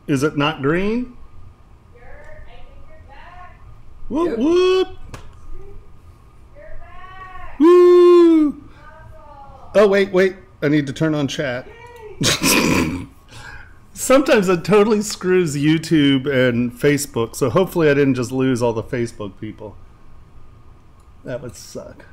Is it not green? I think you're back. Whoop, Yep. whoop. You're back. Woo. Awesome. Oh, wait. I need to turn on chat. Sometimes it totally screws YouTube and Facebook, so hopefully I didn't just lose all the Facebook people. That would suck.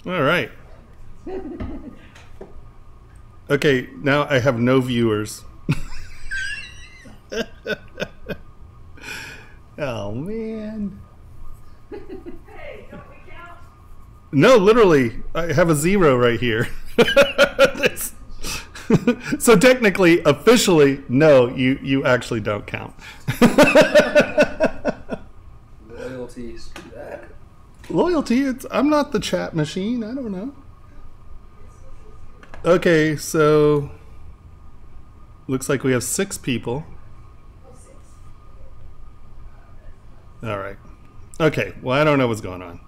All right. Okay, now I have no viewers. Oh, man. Hey, don't we count? No, literally, I have a 0 right here. So technically, officially, no, you actually don't count. Loyalty, screw that. Loyalty, I'm not the chat machine. I don't know. Okay, so looks like we have 6 people. All right. Okay, well, I don't know what's going on.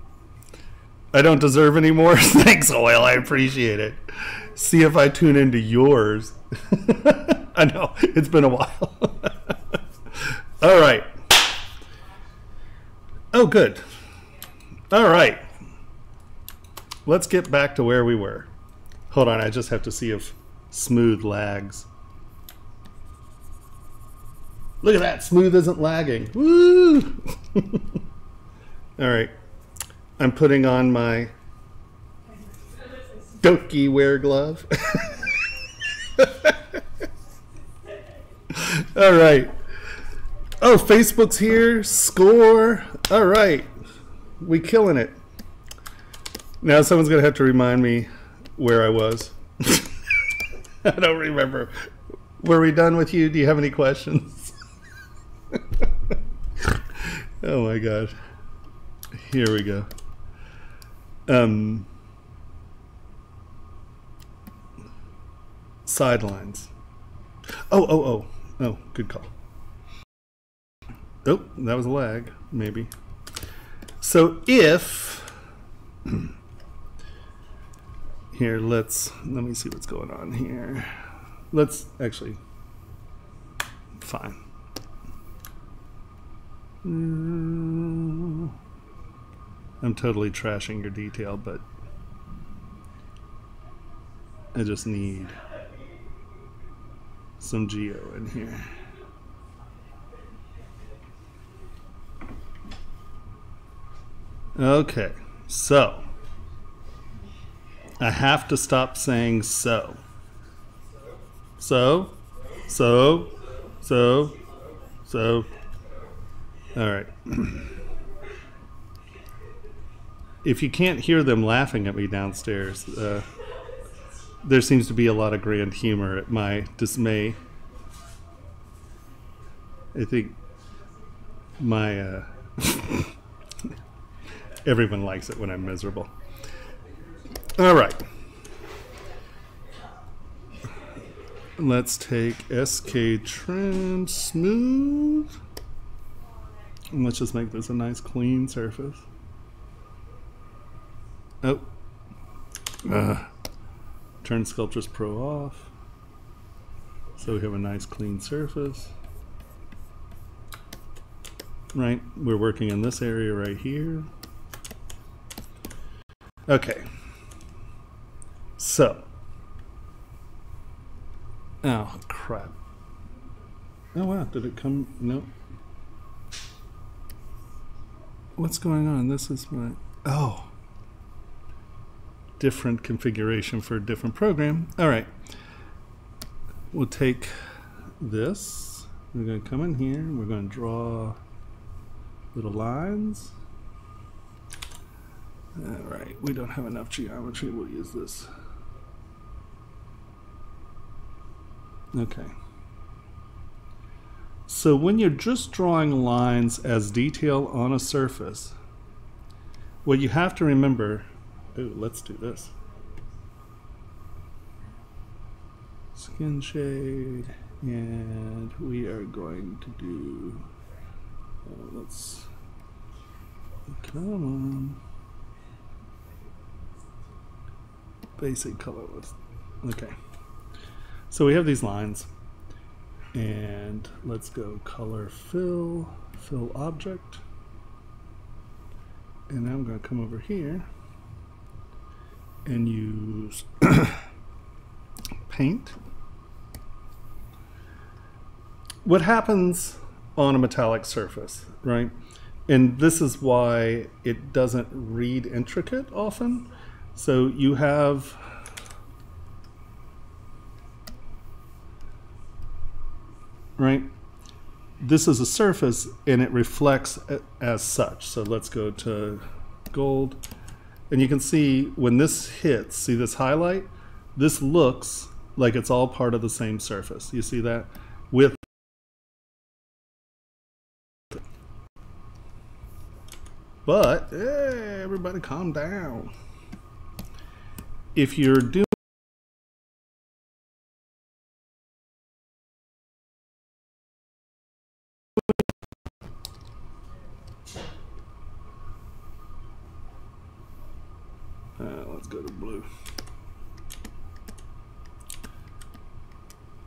I don't deserve any more. Thanks, Oil. I appreciate it. See if I tune into yours. I know, it's been a while. All right. Oh, good. All right. Let's get back to where we were. Hold on, I just have to see if smooth lags. Look at that, smooth isn't lagging. Woo! All right. I'm putting on my Doki wear glove. All right. Oh, Facebook's here. Score. All right. We killing it. Now someone's going to have to remind me where I was. I don't remember. Were we done with you? Do you have any questions? Oh my God. Here we go. Sidelines. Oh, good call. Oh, that was a lag, maybe. So if here, let me see what's going on here. Let's actually, fine. I'm totally trashing your detail, but I just need some geo in here. Okay, so I have to stop saying so. So. All right. If you can't hear them laughing at me downstairs, there seems to be a lot of grand humor at my dismay. I think my everyone likes it when I'm miserable. All right. Let's take SK Trim Smooth. And let's just make this a nice clean surface. Oh. Turn Sculptris Pro off. So we have a nice clean surface. Right, we're working in this area right here. Okay. So. Oh, crap. Oh, wow, did it come? No. What's going on? This is my, oh. Different configuration for a different program. All right. We'll take this. We're going to come in here. We're going to draw little lines. All right. We don't have enough geometry. We'll use this. Okay. So when you're just drawing lines as detail on a surface, what you have to remember, ooh, let's do this. Skin shade, and we are going to do, let's Come on. Basic color list. Okay. So we have these lines. And let's go color fill, fill object. And now I'm going to come over here and use paint. What happens on a metallic surface, right? And this is why it doesn't read intricate often. So you have right? This is a surface and it reflects as such. So let's go to gold. And you can see when this hits, see this highlight? This looks like it's all part of the same surface. You see that? With but hey, everybody calm down. If you're doing let's go to blue.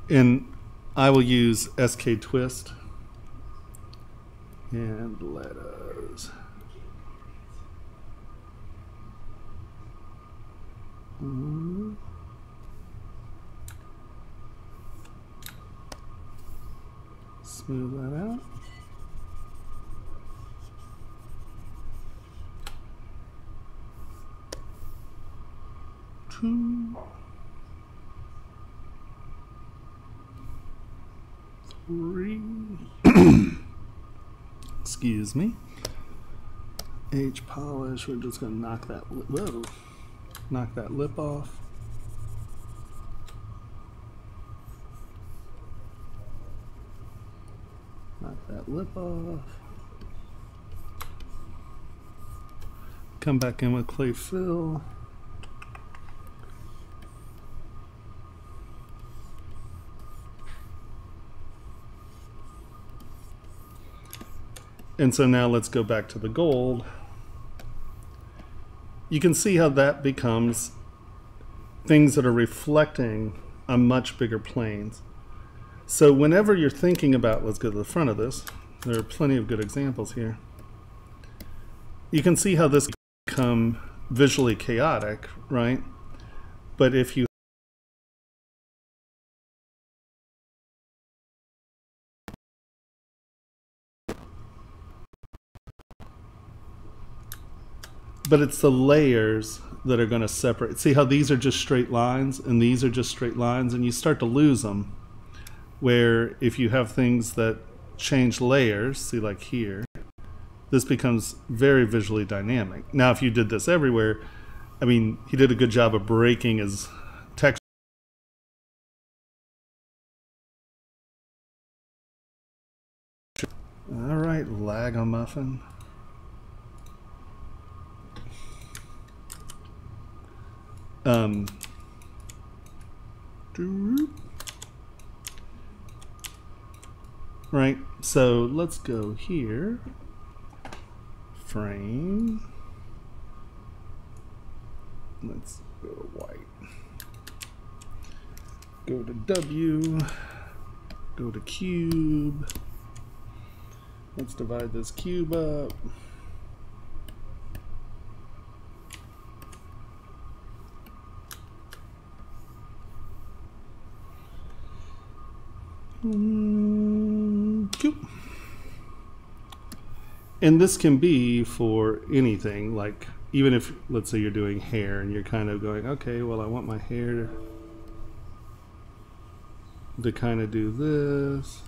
And I will use SK Twist and let us smooth that out. Two, three. Excuse me. H polish. We're just gonna knock that. Whoa! Knock that lip off. Knock that lip off. Come back in with clay fill. And so now let's go back to the gold. You can see how that becomes things that are reflecting on much bigger planes. So whenever you're thinking about, let's go to the front of this, there are plenty of good examples here. You can see how this become visually chaotic, right? But if you but it's the layers that are going to separate. See how these are just straight lines and these are just straight lines, and you start to lose them. Where if you have things that change layers, see like here, this becomes very visually dynamic. Now if you did this everywhere, I mean, he did a good job of breaking his texture. All right, Lagamuffin. Right, so let's go here, frame, let's go to white, go to W, go to cube, let's divide this cube up. And this can be for anything, like even if, let's say you're doing hair and you're kind of going, okay, well, I want my hair to kind of do this,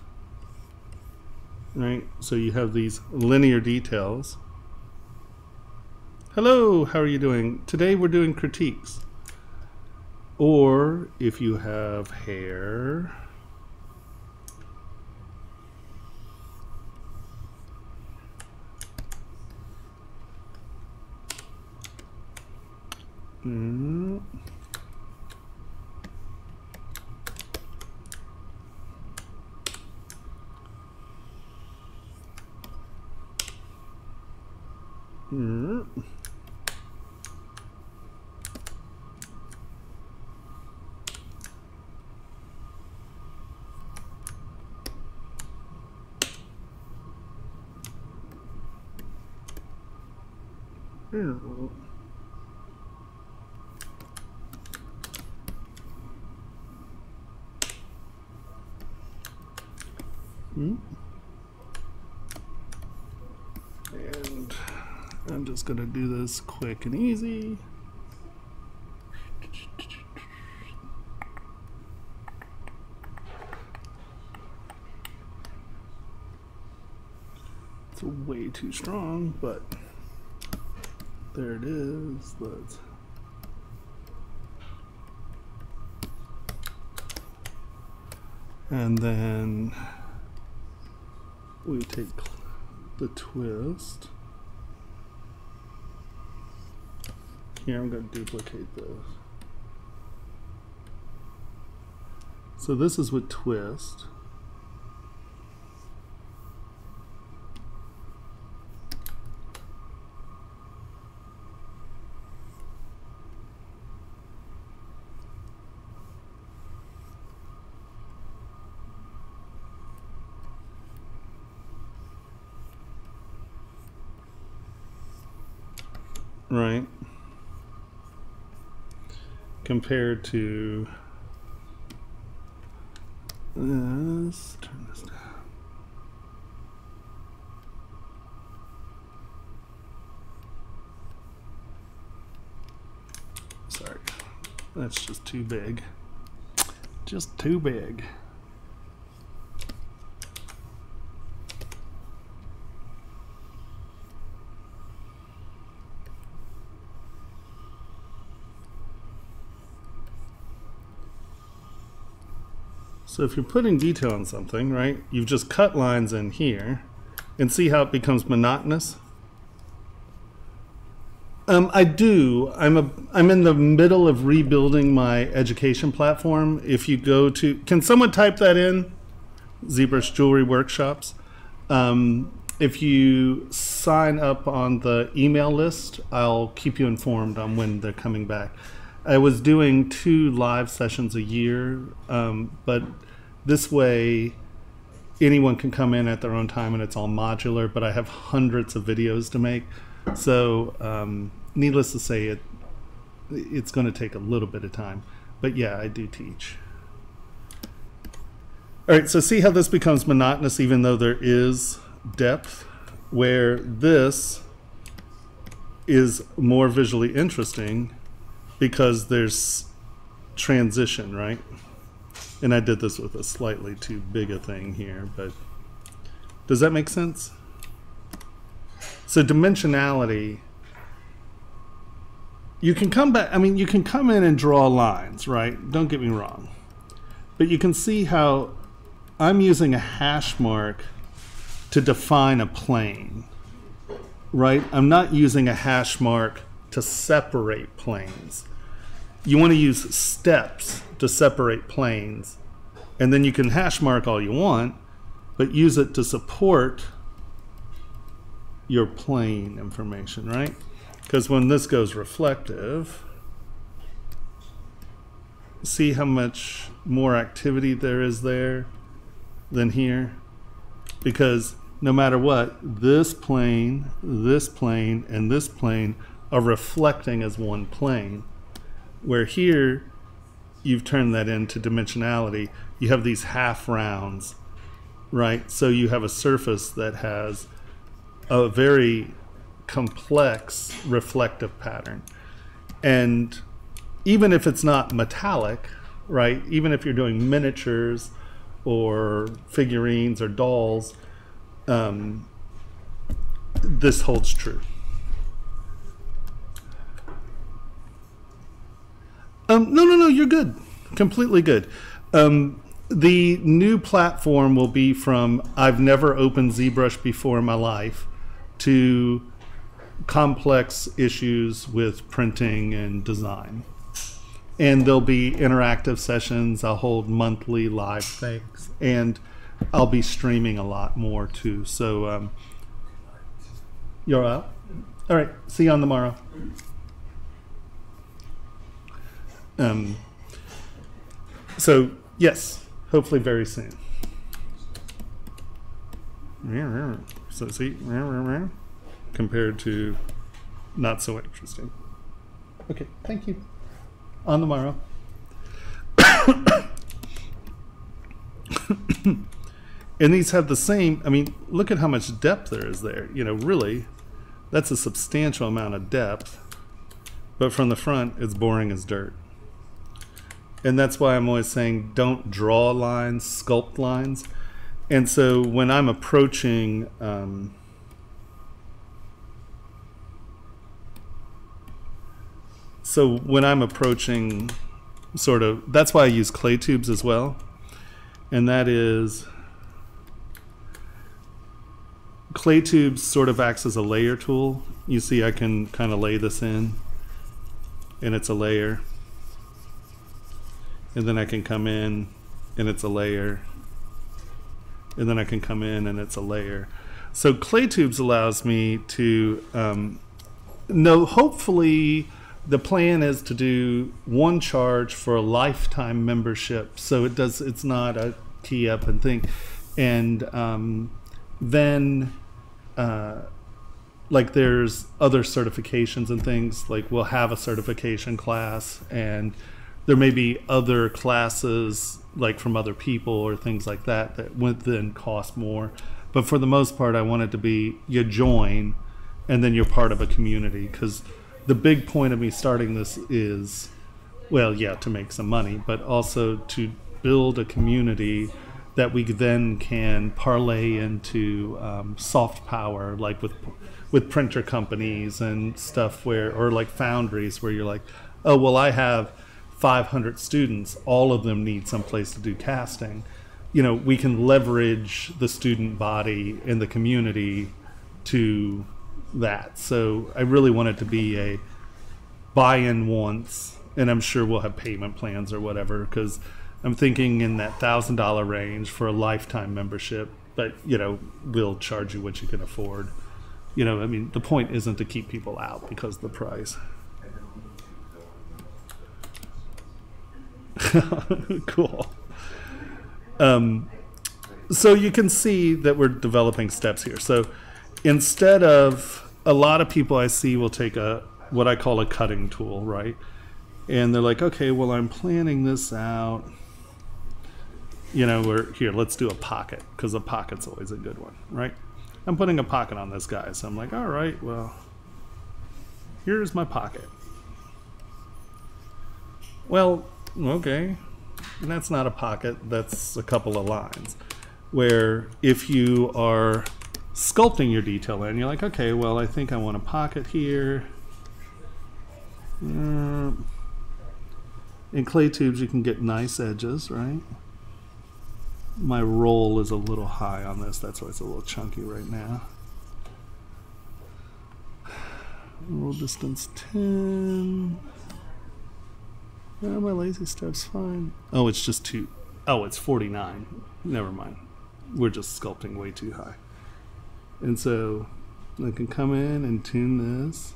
right? So you have these linear details. Hello, how are you doing? Today we're doing critiques. Or if you have hair, Mm. Mm. And I'm just going to do this quick and easy. It's way too strong, but there it is. Let's and then we take the twist. Here, I'm going to duplicate this. So this is with twist. Right, compared to this, turn this down. Sorry, that's just too big. Just too big. So if you're putting detail on something, right, you've just cut lines in here, and see how it becomes monotonous? I do. I'm in the middle of rebuilding my education platform. If you go to, can someone type that in? ZBrush Jewelry Workshops. If you sign up on the email list, I'll keep you informed on when they're coming back. I was doing 2 live sessions a year, but this way anyone can come in at their own time and it's all modular, but I have hundreds of videos to make. So needless to say, it's going to take a little bit of time. But yeah, I do teach. All right, so see how this becomes monotonous even though there is depth, where this is more visually interesting because there's transition, right? And I did this with a slightly too big a thing here, but does that make sense? So dimensionality, you can come back, I mean, you can come in and draw lines, right? Don't get me wrong. But you can see how I'm using a hash mark to define a plane, right? I'm not using a hash mark to separate planes. You want to use steps to separate planes, and then you can hash mark all you want, but use it to support your plane information, right? Because when this goes reflective, see how much more activity there is there than here? Because no matter what, this plane, and this plane are reflecting as one plane. Where here, you've turned that into dimensionality. You have these half rounds, right? So you have a surface that has a very complex reflective pattern. And even if it's not metallic, right? Even if you're doing miniatures or figurines or dolls, this holds true. No, you're good. Completely good. The new platform will be from I've never opened ZBrush before in my life to complex issues with printing and design. And there'll be interactive sessions. I'll hold monthly live things. And I'll be streaming a lot more too. So You're out? All right, see you on tomorrow. So, yes, hopefully very soon. So, see, compared to not so interesting. Okay, thank you. On tomorrow. And these have the same, I mean, look at how much depth there is there. You know, really, that's a substantial amount of depth. But from the front, it's boring as dirt. And that's why I'm always saying don't draw lines, sculpt lines. And so when I'm approaching, sort of, that's why I use clay tubes as well. And that is, clay tubes sort of acts as a layer tool. You see I can kind of lay this in, and it's a layer. And then I can come in, and it's a layer. And then I can come in, and it's a layer. So clay tubes allows me to know, hopefully, the plan is to do one charge for a lifetime membership. So it's not a key up and thing. And then like there's other certifications and things, like we'll have a certification class, and there may be other classes like from other people or things like that that would then cost more. But for the most part, I want it to be you join and then you're part of a community, because the big point of me starting this is, well, yeah, to make some money, but also to build a community that we then can parlay into soft power, like with printer companies and stuff, where, or like foundries, where you're like, oh, well, I have 500 students, all of them need some place to do casting. You know, we can leverage the student body in the community to that. So I really want it to be a buy-in once, and I'm sure we'll have payment plans or whatever, because I'm thinking in that $1,000 range for a lifetime membership, but you know, we'll charge you what you can afford. You know, I mean, the point isn't to keep people out because of the price. Cool. So you can see that we're developing steps here. So instead of, a lot of people I see will take what I call a cutting tool, right? And they're like, okay, well, I'm planning this out. You know, here, let's do a pocket, because a pocket's always a good one, right? I'm putting a pocket on this guy, so I'm like, all right, well, here's my pocket. Well, okay, and that's not a pocket, that's a couple of lines. Where if you are sculpting your detail in, you're like, okay, well, I think I want a pocket here. In clay tubes, you can get nice edges, right? My roll is a little high on this, that's why it's a little chunky right now. Roll distance 10. My lazy step's fine. Oh, it's just too, oh, it's 49. Never mind. We're just sculpting way too high. And so I can come in and tune this.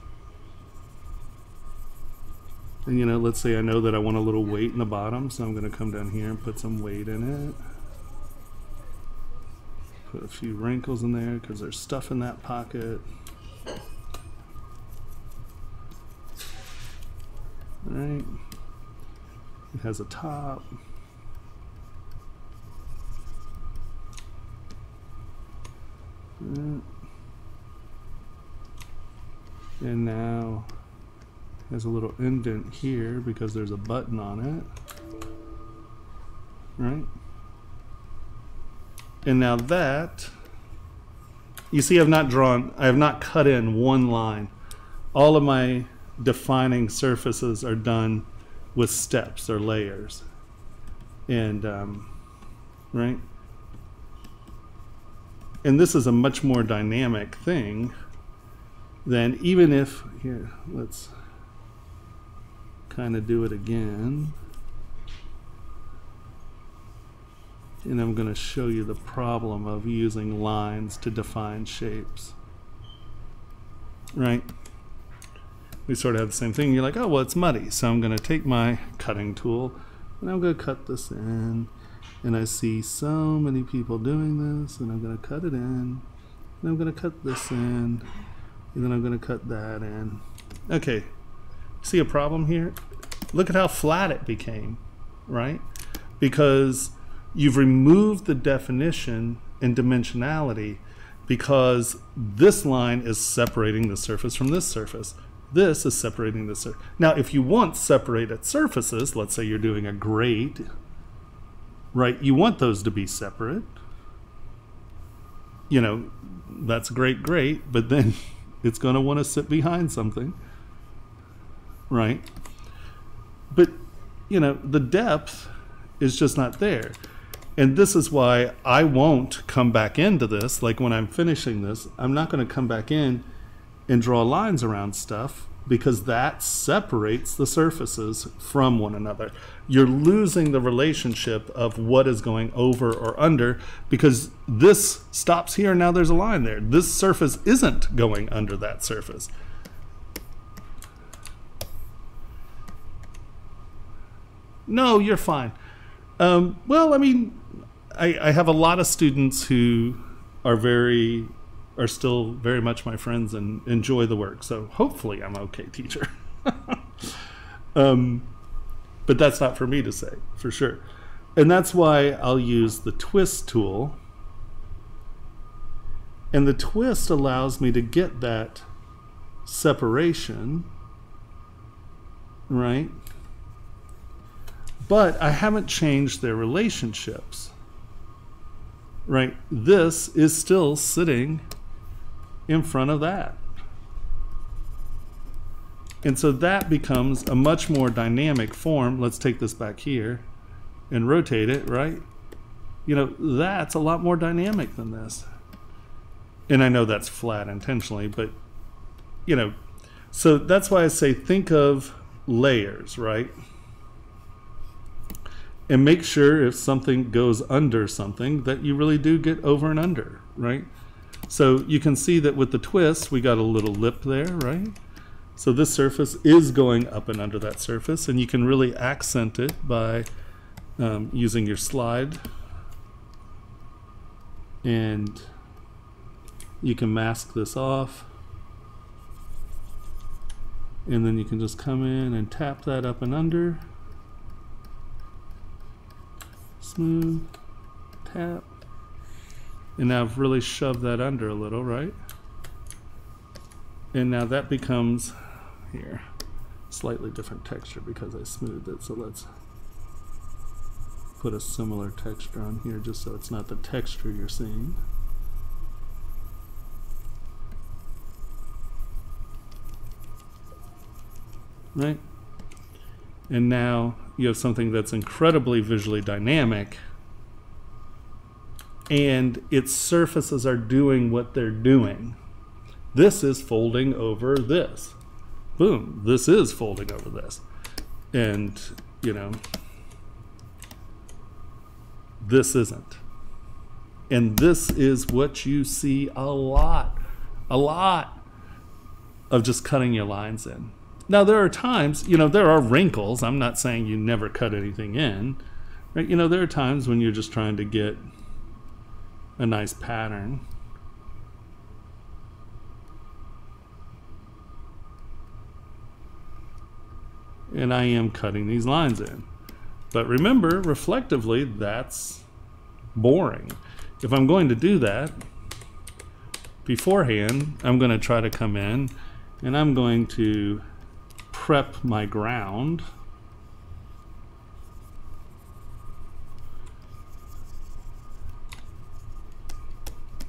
And you know, let's say I know that I want a little weight in the bottom, so I'm going to come down here and put some weight in it. Put a few wrinkles in there because there's stuff in that pocket. All right. It has a top. And now there's a little indent here because there's a button on it, right? And now that, you see, I have not cut in one line. All of my defining surfaces are done with steps or layers. And, right? And this is a much more dynamic thing than, even if, here, let's kind of do it again. And I'm going to show you the problem of using lines to define shapes. right? We sort of have the same thing. You're like, oh, well, it's muddy. So I'm going to take my cutting tool and I'm going to cut this in. And I see so many people doing this, and I'm going to cut it in. And I'm going to cut this in. And then I'm going to cut that in. Okay. See a problem here? Look at how flat it became, right? Because you've removed the definition and dimensionality because this line is separating the surface from this surface. This is separating the surface. Now, if you want separated surfaces, let's say you're doing a grate, right? You want those to be separate. You know, that's great, but then it's going to want to sit behind something, right? But, you know, the depth is just not there. And this is why I won't come back into this. Like when I'm finishing this, I'm not going to come back in and draw lines around stuff because that separates the surfaces from one another. You're losing the relationship of what is going over or under because this stops here and now there's a line there. This surface isn't going under that surface. No, you're fine. Well, I mean, I have a lot of students who are still very much my friends and enjoy the work. So hopefully I'm okay, teacher. But that's not for me to say, for sure. And that's why I'll use the twist tool. And the twist allows me to get that separation, right? But I haven't changed their relationships, right? This is still sitting in front of that. And so that becomes a much more dynamic form. Let's take this back here and rotate it, right? You know, that's a lot more dynamic than this. And I know that's flat intentionally, but, you know, so that's why I say think of layers, right? And make sure if something goes under something that you really do get over and under, right? So you can see that with the twist, we got a little lip there, right? So this surface is going up and under that surface, and you can really accent it by using your slide. And you can mask this off. And then you can just come in and tap that up and under. Smooth, tap. And now I've really shoved that under a little, right? And now that becomes, here, slightly different texture because I smoothed it. So let's put a similar texture on here just so it's not the texture you're seeing. Right? And now you have something that's incredibly visually dynamic, and its surfaces are doing what they're doing. This is folding over this. Boom, this is folding over this. And, you know, this isn't. And this is what you see a lot of just cutting your lines in. Now, there are times, you know, there are wrinkles. I'm not saying you never cut anything in, right? You know, there are times when you're just trying to get a nice pattern. And I am cutting these lines in. But remember, reflectively, that's boring. If I'm going to do that beforehand, I'm going to try to come in and I'm going to prep my ground.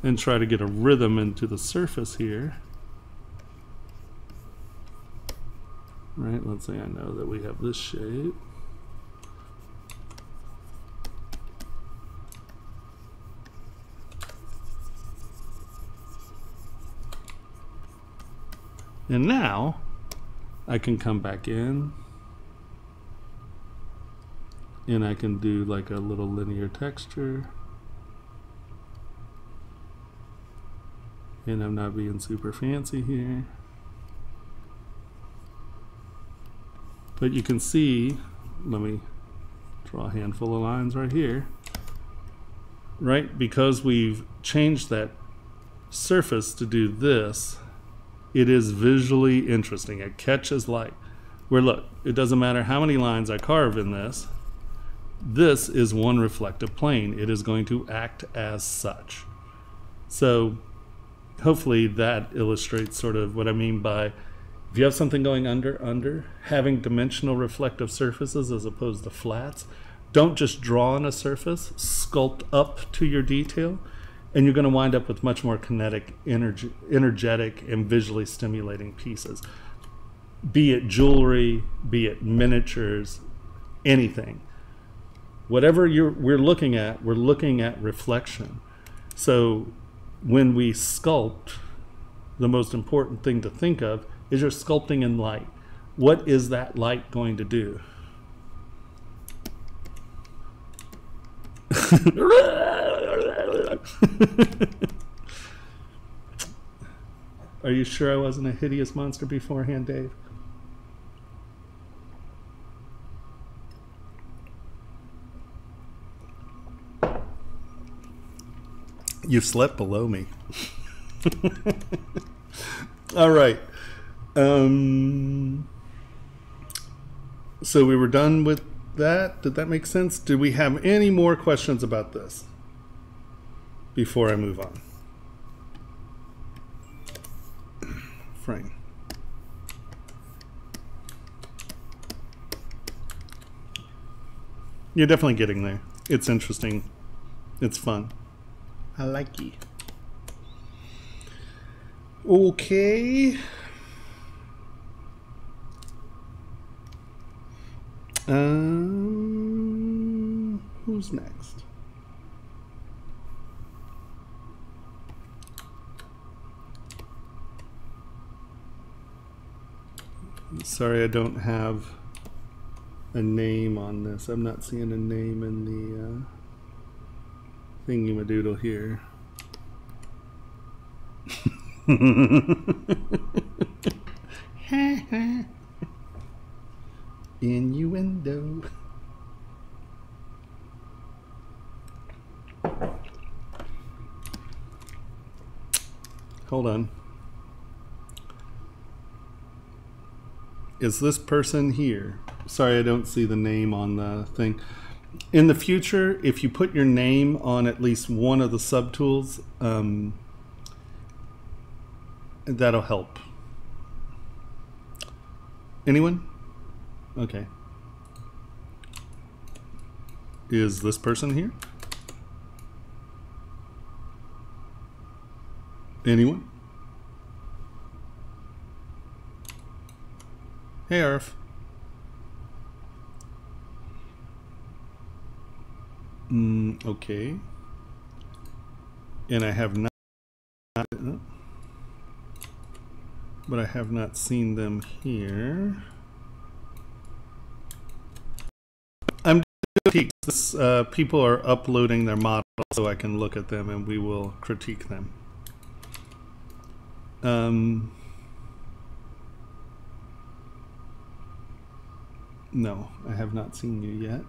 And try to get a rhythm into the surface here. Right, let's say I know that we have this shape. And now I can come back in and I can do like a little linear texture. And I'm not being super fancy here. But you can see, let me draw a handful of lines right here. Right, because we've changed that surface to do this, it is visually interesting. It catches light. Where look, it doesn't matter how many lines I carve in this. This is one reflective plane. It is going to act as such. So hopefully that illustrates sort of what I mean by, if you have something going under, having dimensional reflective surfaces as opposed to flats. Don't just draw on a surface, sculpt up to your detail, and you're going to wind up with much more kinetic, energetic, and visually stimulating pieces. Be it jewelry, be it miniatures, anything. Whatever we're looking at reflection. So when we sculpt, the most important thing to think of is you're sculpting in light. What is that light going to do? Are you sure I wasn't a hideous monster beforehand, Dave? You slept below me. All right. So we were done with that. Did that make sense? Do we have any more questions about this before I move on? Frame. You're definitely getting there. It's interesting. It's fun. I like it. Okay. Who's next? Sorry, I don't have a name on this. I'm not seeing a name in the thingy-madoodle here. Innuendo. Hold on. Is this person here? Sorry, I don't see the name on the thing. In the future, if you put your name on at least one of the subtools, that'll help. Anyone? Okay. Is this person here? Anyone? Hey, Arf. Okay. And I have not, but I have not seen them here. I'm doing critiques. This, people are uploading their models so I can look at them and we will critique them. No, I have not seen you yet.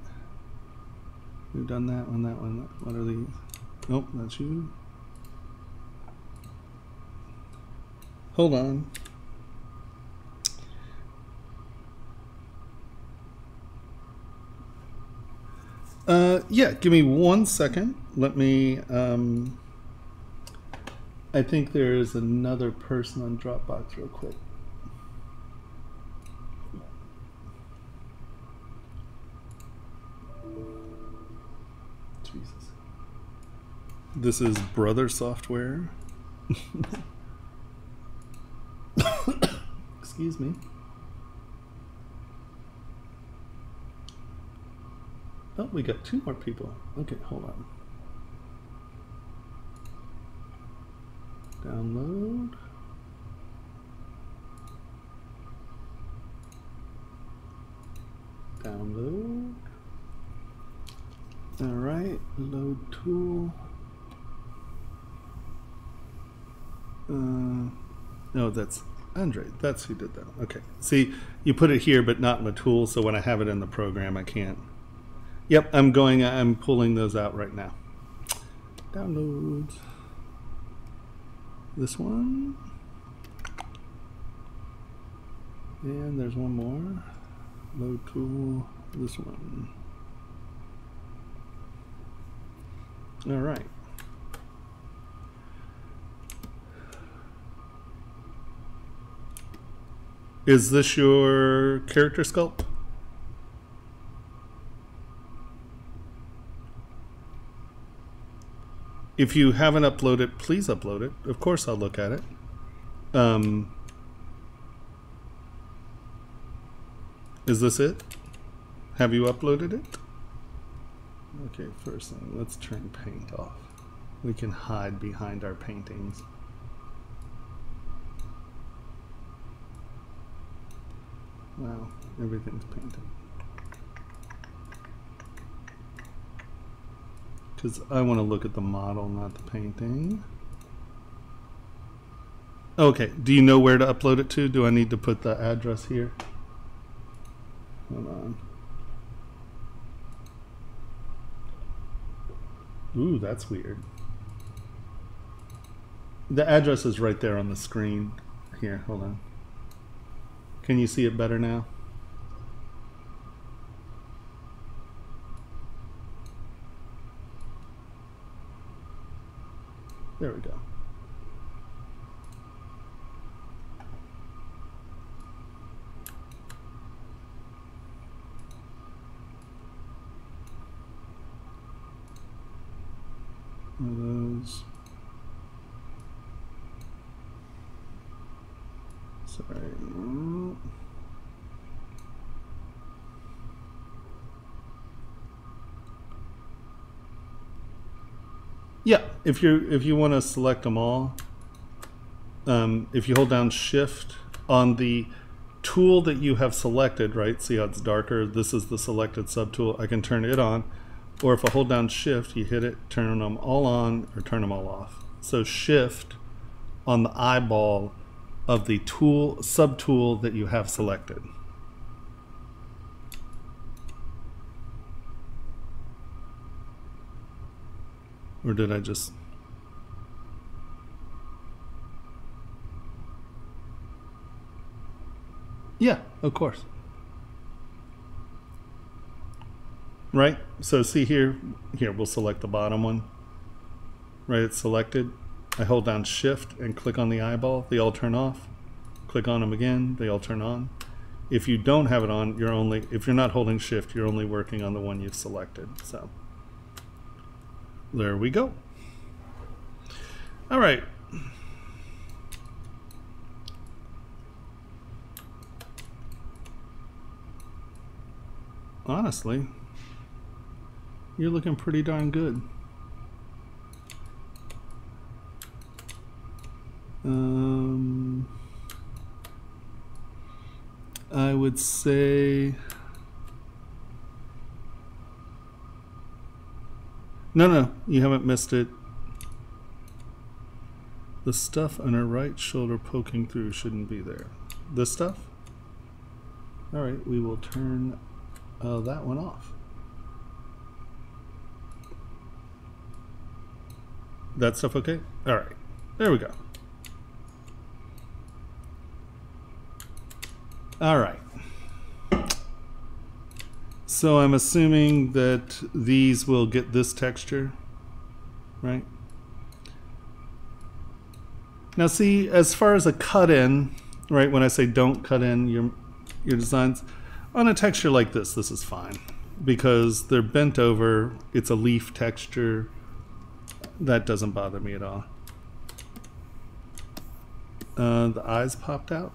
We've done that one, that one. What are these? Nope, that's you. Hold on. Yeah, give me 1 second. Let me, I think there is another person on Dropbox real quick. Jesus. This is Brother Software. Excuse me. Oh, we got 2 more people. Okay, hold on. Download. Download. All right, load tool. No, that's Andre, that's who did that. Okay. See, you put it here, but not in the tool, so when I have it in the program, I can't. Yep, I'm pulling those out right now. Downloads. This one. And there's one more. Load tool. This one. All right. Is this your character sculpt? If you haven't uploaded, please upload it. Of course I'll look at it. Is this it? Have you uploaded it? Okay, first thing, let's turn paint off. We can hide behind our paintings. Wow, everything's painted. Because I want to look at the model, not the painting. Okay, do you know where to upload it to? Do I need to put the address here? Hold on. Ooh, that's weird. The address is right there on the screen. Here, hold on. Can you see it better now? There we go. Those. Sorry. Yeah, if you want to select them all, if you hold down Shift on the tool that you have selected, right? See how it's darker? This is the selected subtool. I can turn it on, or if I hold down Shift, you hit it, turn them all on or turn them all off. So Shift on the eyeball of the tool subtool that you have selected. Or did I just... Yeah, of course. Right? So see here, we'll select the bottom one. Right, it's selected. I hold down Shift and click on the eyeball, they all turn off. Click on them again, they all turn on. If you don't have it on, if you're not holding Shift, you're only working on the one you've selected. So there we go. All right. Honestly, you're looking pretty darn good. I would say no, you haven't missed it. The stuff on her right shoulder poking through shouldn't be there. This stuff? All right, we will turn that one off. That stuff okay? All right, there we go. All right. So I'm assuming that these will get this texture, right? Now see, as far as a cut in, right, when I say don't cut in your designs, on a texture like this is fine because they're bent over, it's a leaf texture, that doesn't bother me at all. The eyes popped out.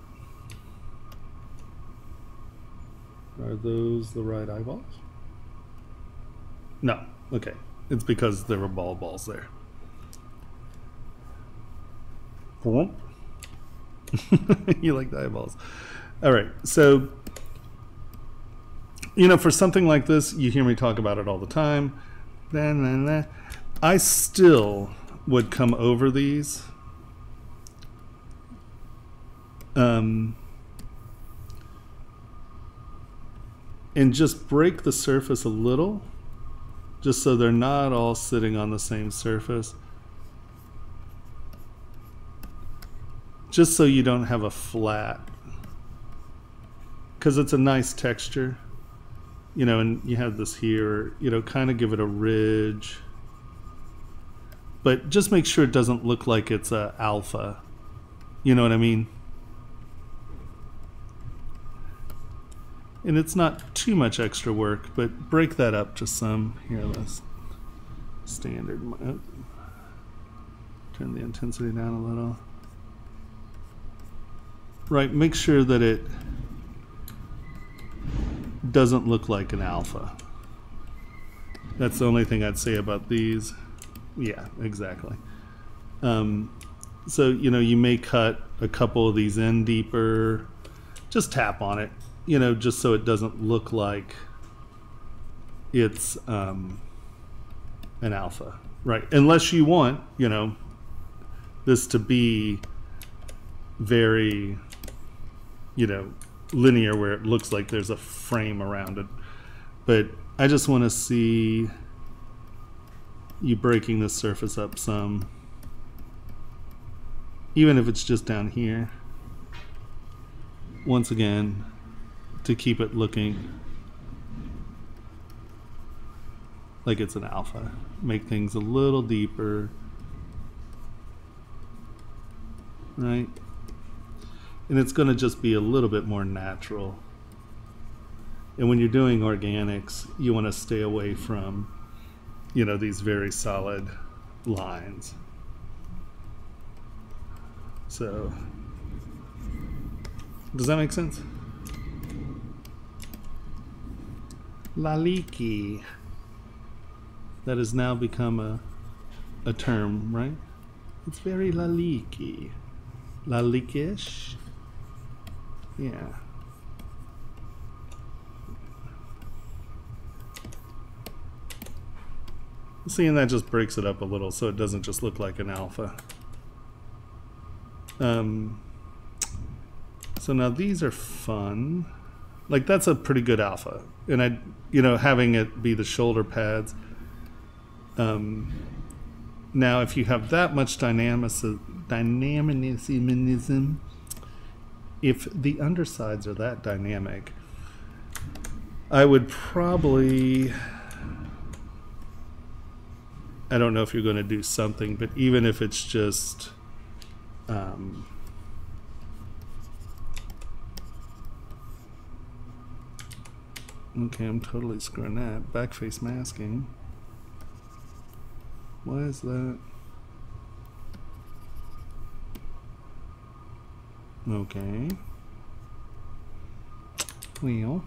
Are those the right eyeballs? No, okay. It's because there were balls there. You like the eyeballs. All right, so, you know, for something like this, you hear me talk about it all the time. I still would come over these And just break the surface a little, just so they're not all sitting on the same surface. Just so you don't have a flat, because it's a nice texture, you know, and you have this here, you know, kind of give it a ridge, but just make sure it doesn't look like it's a alpha, you know what I mean? And it's not too much extra work, but break that up to some. Here, let's standard, turn the intensity down a little. Right, make sure that it doesn't look like an alpha. That's the only thing I'd say about these. Yeah, exactly. So, you know, you may cut a couple of these in deeper. Just tap on it, you know, just so it doesn't look like it's an alpha. Right, unless you want, you know, this to be very, you know, linear, where it looks like there's a frame around it. But I just want to see you breaking this surface up some, even if it's just down here, once again, to keep it looking like it's an alpha. Make things a little deeper, right? And it's going to just be a little bit more natural. And when you're doing organics, you want to stay away from, you know, these very solid lines. So, does that make sense? Laliki. That has now become a term, right? It's very laliki. Lalikish. Yeah. See, and that just breaks it up a little so it doesn't just look like an alpha. So now these are fun. Like, that's a pretty good alpha. And I, you know, having it be the shoulder pads. Now, if you have that much dynamism, if the undersides are that dynamic, I would probably, I don't know if you're going to do something, but even if it's just, okay, I'm totally screwing that. Backface masking. Why is that? Okay. Well,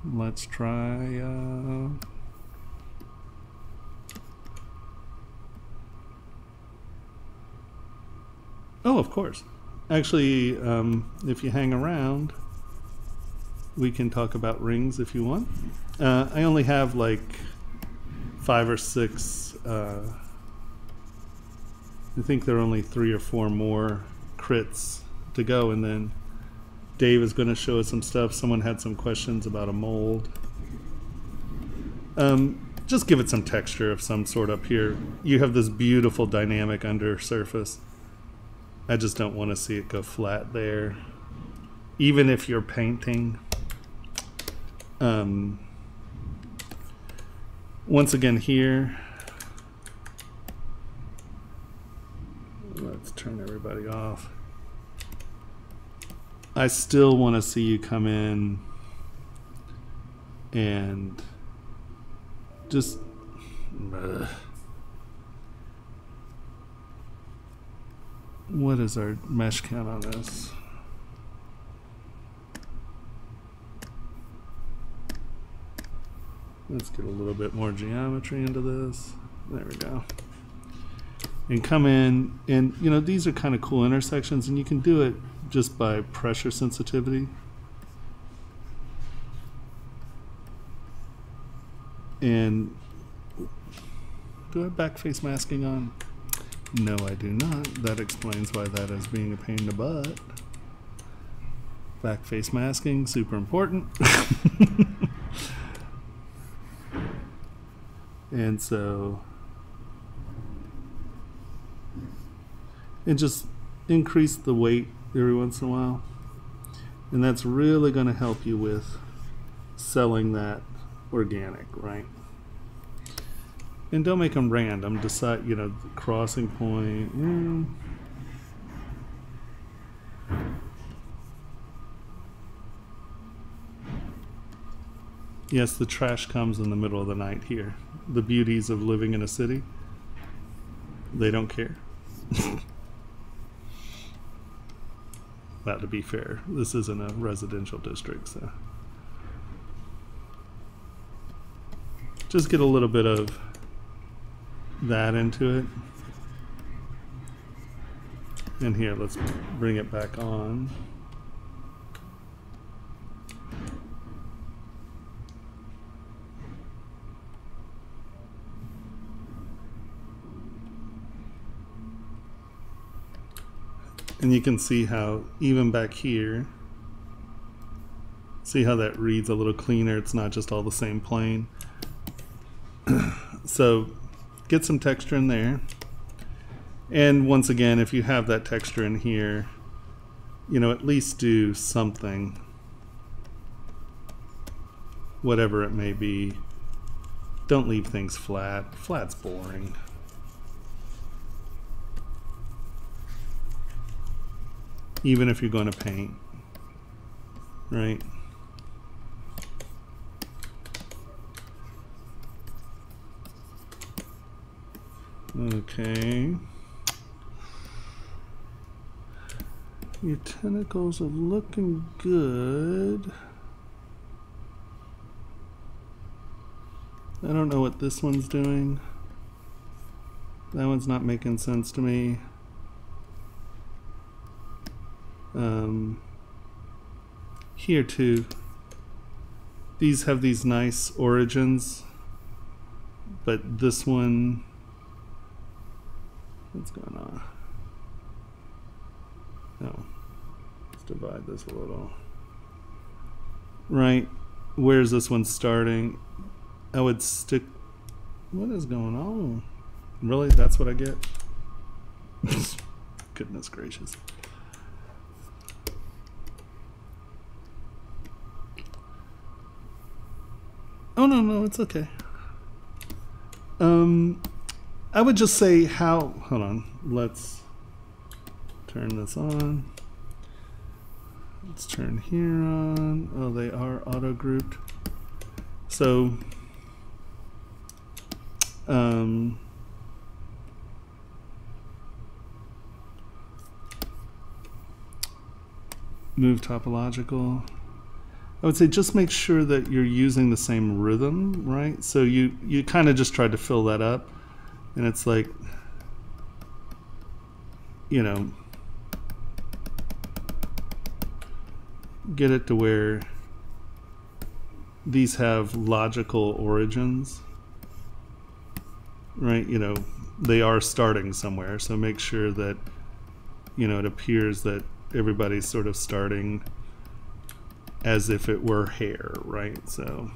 let's try, oh, of course. Actually, if you hang around, we can talk about rings if you want. I only have like 5 or 6, I think there are only 3 or 4 more crits to go, and then Dave is going to show us some stuff. Someone had some questions about a mold. Just give it some texture of some sort up here. You have this beautiful dynamic under surface. I just don't want to see it go flat there. Even if you're painting. Once again here, let's turn everybody off. I still want to see you come in and just what is our mesh count on this? Let's get a little bit more geometry into this. There we go. And come in, and you know, these are kind of cool intersections, and you can do it just by pressure sensitivity. And do I have backface masking on? No, I do not. That explains why that is being a pain in the butt. Back face masking, super important. And so, and just increase the weight every once in a while. And that's really going to help you with selling that organic, right? And don't make them random. Decide, you know, the crossing point. Yes, the trash comes in the middle of the night here. The beauties of living in a city. They don't care. Well, to be fair, this isn't a residential district, so. Just get a little bit of that into it. And here, let's bring it back on. And you can see how even back here, see how that reads a little cleaner. It's not just all the same plane. So get some texture in there. And once again, if you have that texture in here, you know, at least do something, whatever it may be. Don't leave things flat. Flat's boring. Even if you're going to paint, right? Okay. Your tentacles are looking good. I don't know what this one's doing. That one's not making sense to me. Here too, these have these nice origins, but this one, what's going on? Oh, let's divide this a little. Right, where's this one starting? I would stick, what is going on? Really, that's what I get? Goodness gracious. Oh, no, it's okay. I would just say how, hold on, let's turn this on. Let's turn here on. Oh, they are auto grouped. So, move topological. I would say just make sure that you're using the same rhythm, right? So you kind of just tried to fill that up, and it's like, you know, get it to where these have logical origins, right? You know, they are starting somewhere, so make sure that, you know, it appears that everybody's sort of starting as if it were hair, right? So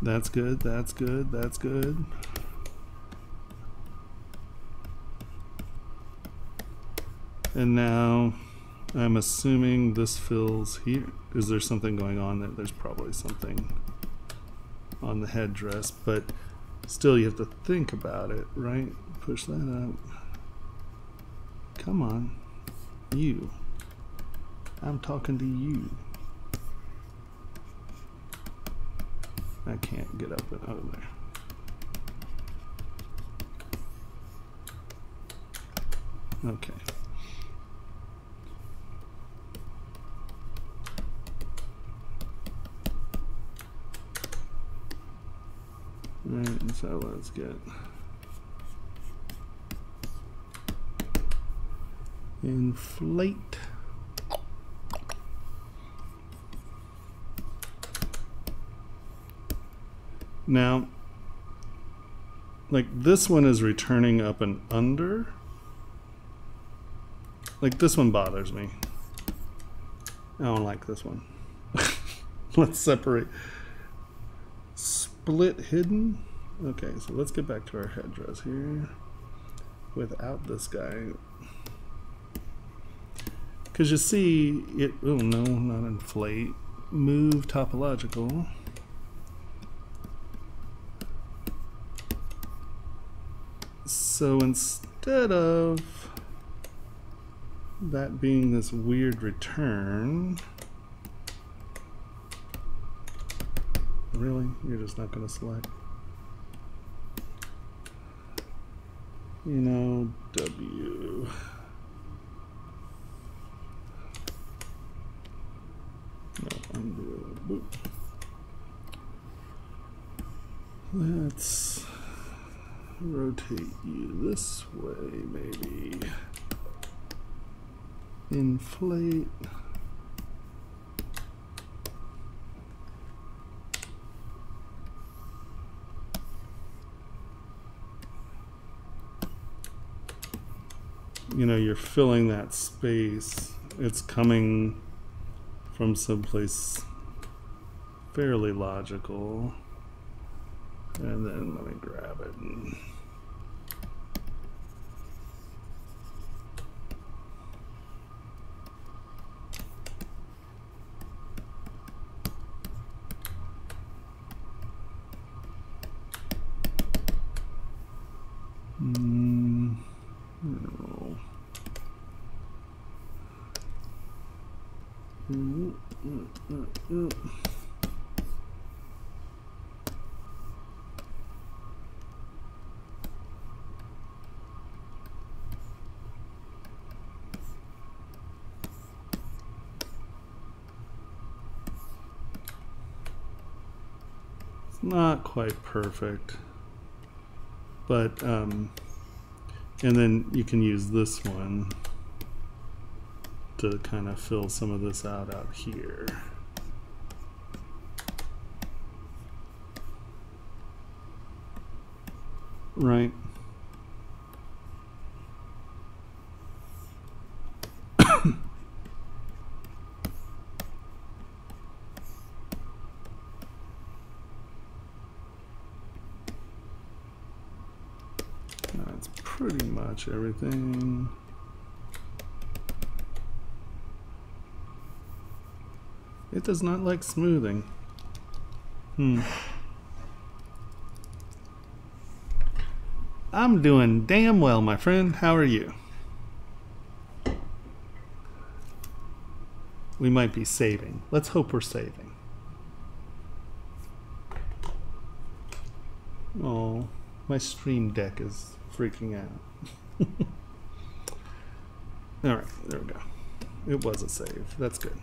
that's good, that's good, that's good. And now I'm assuming this fills here. Is there something going on there? There's probably something on the headdress, but still you have to think about it, right? Push that up. Come on, you. I'm talking to you. I can't get up and over there. Okay. Right, so let's get inflate. Now, like this one is returning up and under. Like this one bothers me. I don't like this one. Let's separate. Split hidden. Okay, so let's get back to our headdress here without this guy. Because you see it, oh no, not inflate. Move topological. So instead of that being this weird return, really? You're just not going to select? You know, W. No, undo. Boop. Let's rotate you this way, maybe. Inflate. You know, you're filling that space. It's coming from someplace fairly logical. And then let me grab it. And no. It's not quite perfect, but and then you can use this one to kind of fill some of this out here. Right. That's pretty much everything. It does not like smoothing. I'm doing damn well, my friend. How are you? We might be saving. Let's hope we're saving. Oh, my stream deck is freaking out. All right, there we go. It was a save. That's good.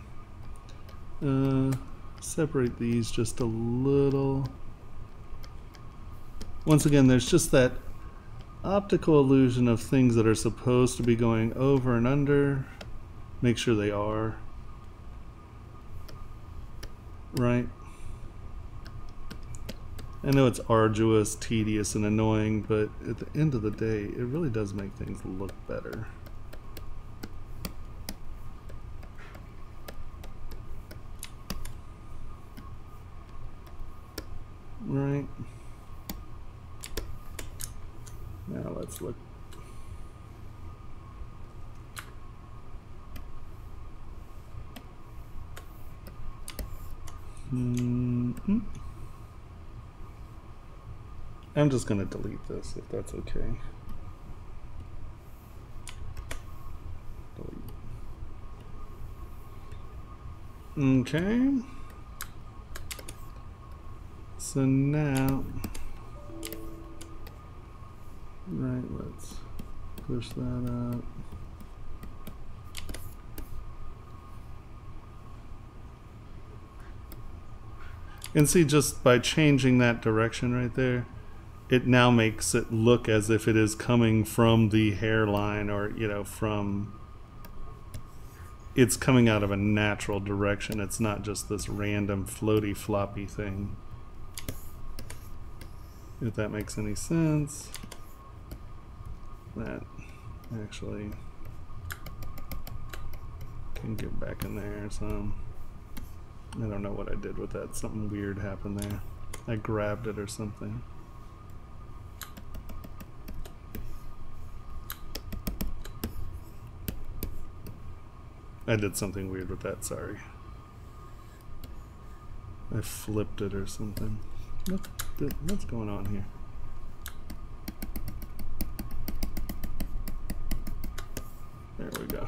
Separate these just a little. Once again, there's just that optical illusion of things that are supposed to be going over and under. Make sure they are. Right? I know it's arduous, tedious, and annoying, but at the end of the day, it really does make things look better. Right. Now let's look. I'm just going to delete this if that's okay. Delete. Okay. So now, right, let's push that up. And see, just by changing that direction right there, it now makes it look as if it is coming from the hairline, or, you know, from, it's coming out of a natural direction. It's not just this random floaty floppy thing. If that makes any sense. That actually can get back in there. So I don't know what I did with that. Something weird happened there. I grabbed it or something. I did something weird with that, sorry. I flipped it or something. What's going on here? There we go.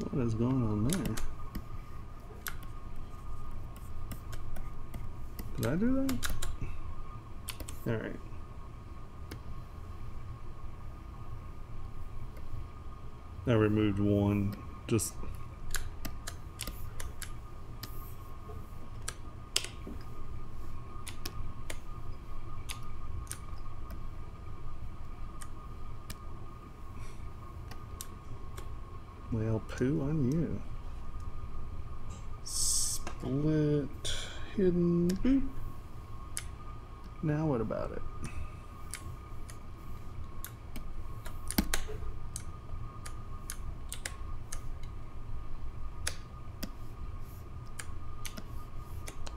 What is going on there? Did I do that? All right. I removed one, just well, poo on you. Split, hidden, boop. Now what about it?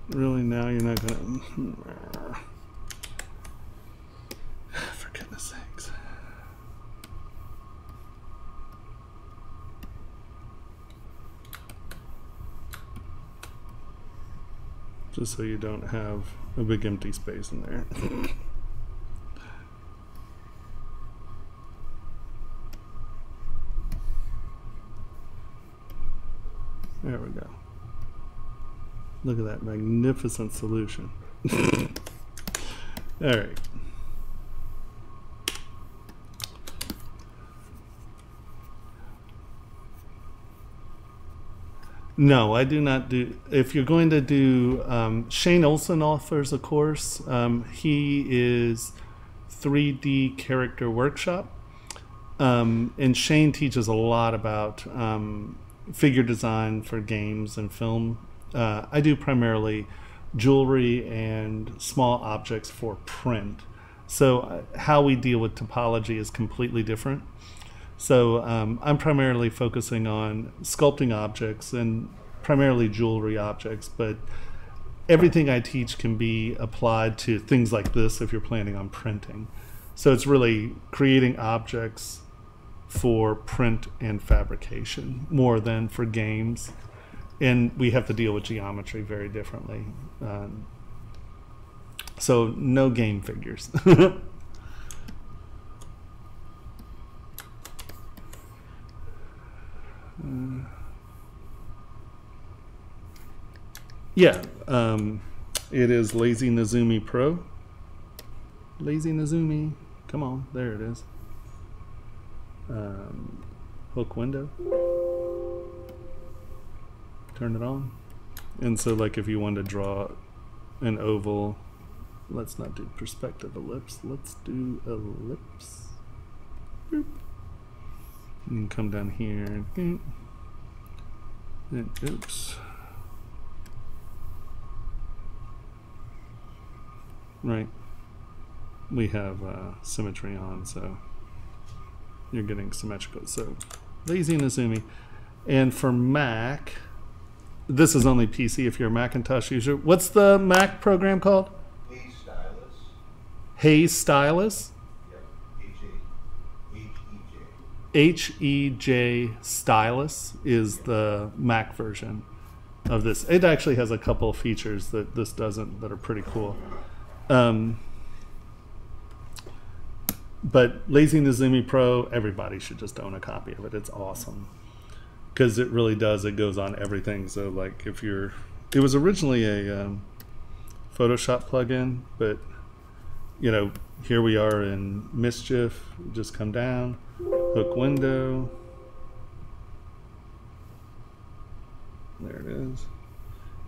Really, now you're not gonna... For goodness sakes. Just so you don't have a big empty space in there. There we go. Look at that magnificent solution. All right. No, I do not do. If you're going to do, Shane Olson offers a course. He is 3D Character Workshop. And Shane teaches a lot about figure design for games and film. I do primarily jewelry and small objects for print. So how we deal with topology is completely different. So I'm primarily focusing on sculpting objects and primarily jewelry objects, but everything I teach can be applied to things like this if you're planning on printing. So it's really creating objects for print and fabrication more than for games. And we have to deal with geometry very differently. So no game figures. Yeah, it is Lazy Nezumi Pro. Lazy Nezumi, come on, there it is. Hook window. Turn it on. And so like if you want to draw an oval, let's not do perspective ellipse, let's do ellipse. Boop. And come down here and oops. Right. We have symmetry on, so you're getting symmetrical. So Lazy Nezumi. And for Mac, this is only PC if you're a Macintosh user. What's the Mac program called? Hey Stylus. Hey Stylus? Yep. H-E-J Stylus is the Mac version of this. It actually has a couple of features that this doesn't that are pretty cool. But Lazy Nezumi Pro, everybody should just own a copy of it. It's awesome. Because it really does, it goes on everything. So like if you're, it was originally a Photoshop plugin, but you know, here we are in Mischief, just come down, hook window, there it is.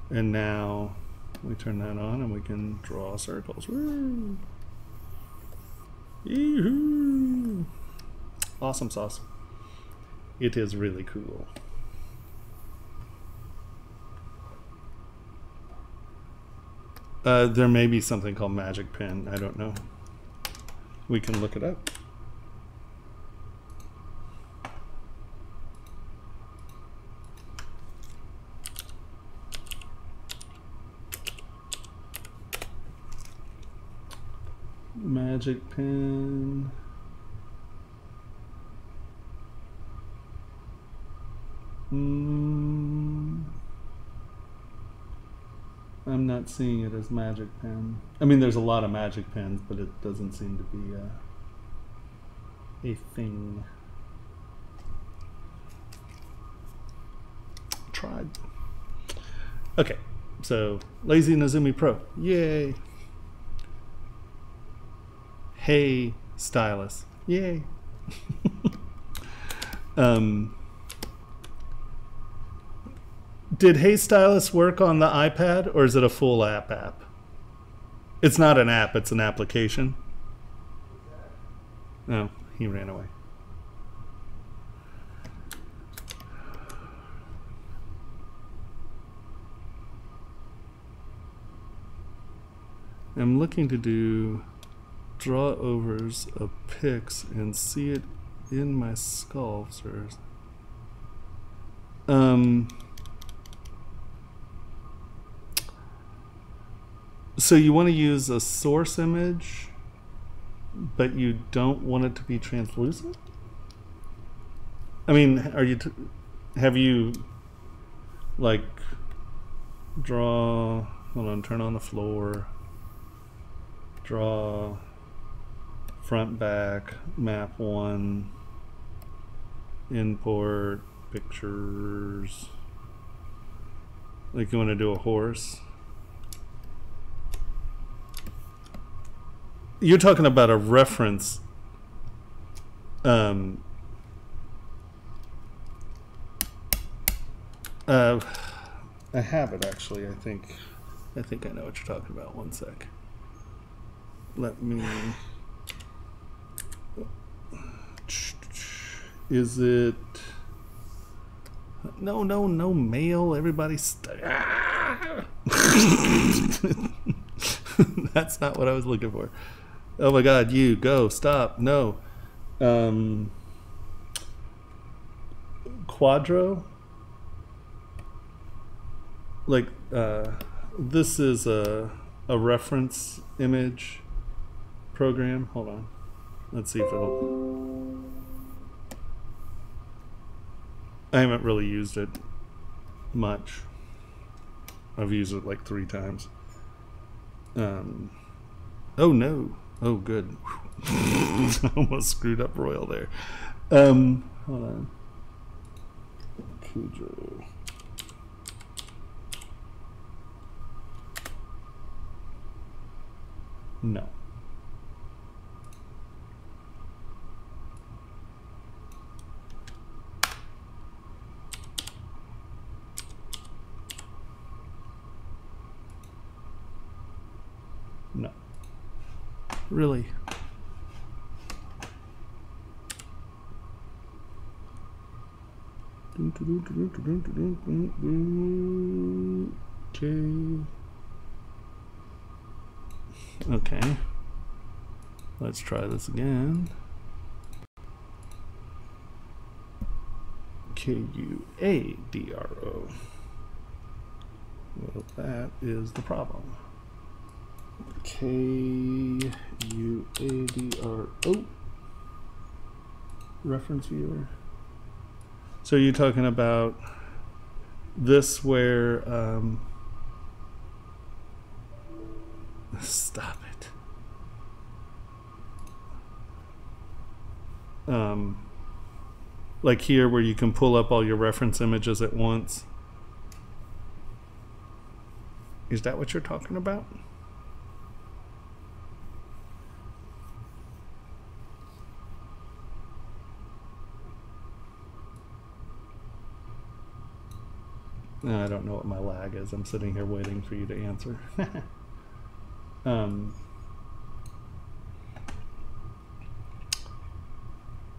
And now we turn that on and we can draw circles. Woo! Yee-hoo! Awesome sauce. It is really cool. There may be something called Magic Pen. I don't know. We can look it up. Magic Pen. I'm not seeing it as Magic Pen. I mean, there's a lot of Magic Pens, but it doesn't seem to be a thing. Tried. Okay, so Lazy Nezumi Pro. Yay. Hey, Stylus. Yay. Did Hey Stylus work on the iPad, or is it a full app? It's not an app, it's an application. No, he ran away. I'm looking to do draw overs of pics and see it in my sculptures. So you want to use a source image, but you don't want it to be translucent? I mean, have you like draw, hold on, turn on the floor, draw front, back, map 1, import pictures, like you want to do a horse? You're talking about a reference. I have it actually. I think I know what you're talking about. One sec. Let me. Is it? No, mail. Everybody. That's not what I was looking for. Oh my God, you go, stop, no. Quadro? Like, this is a reference image program. Hold on. Let's see if it'll... I haven't really used it much. I've used it like 3 times. Oh no. Oh good. Almost screwed up Royal there. Hold on. Cujo. No. No. Really? Okay. Let's try this again. Quadro. Well, that is the problem. Quadro. Reference viewer. So you're talking about this where stop it. Like here where you can pull up all your reference images at once. Is that what you're talking about? I don't know what my lag is. I'm sitting here waiting for you to answer.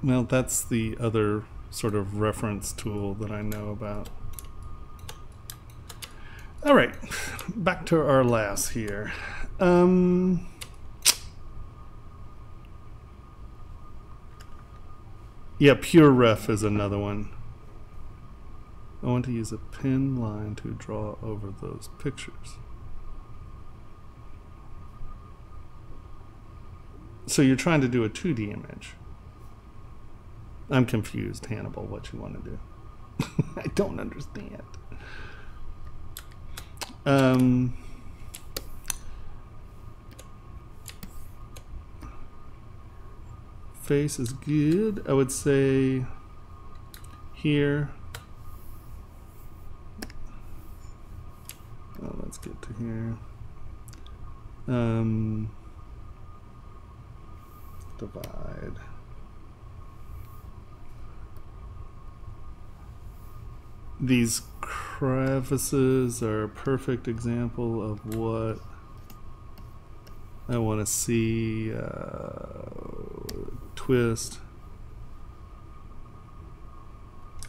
Well, that's the other sort of reference tool that I know about. All right, back to our lass here. Yeah, pure ref is another one. I want to use a pen line to draw over those pictures. So you're trying to do a 2D image. I'm confused, Hannibal, what you want to do. I don't understand. Face is good. I would say here. Oh, let's get to here. Divide. These crevices are a perfect example of what I want to see. Twist.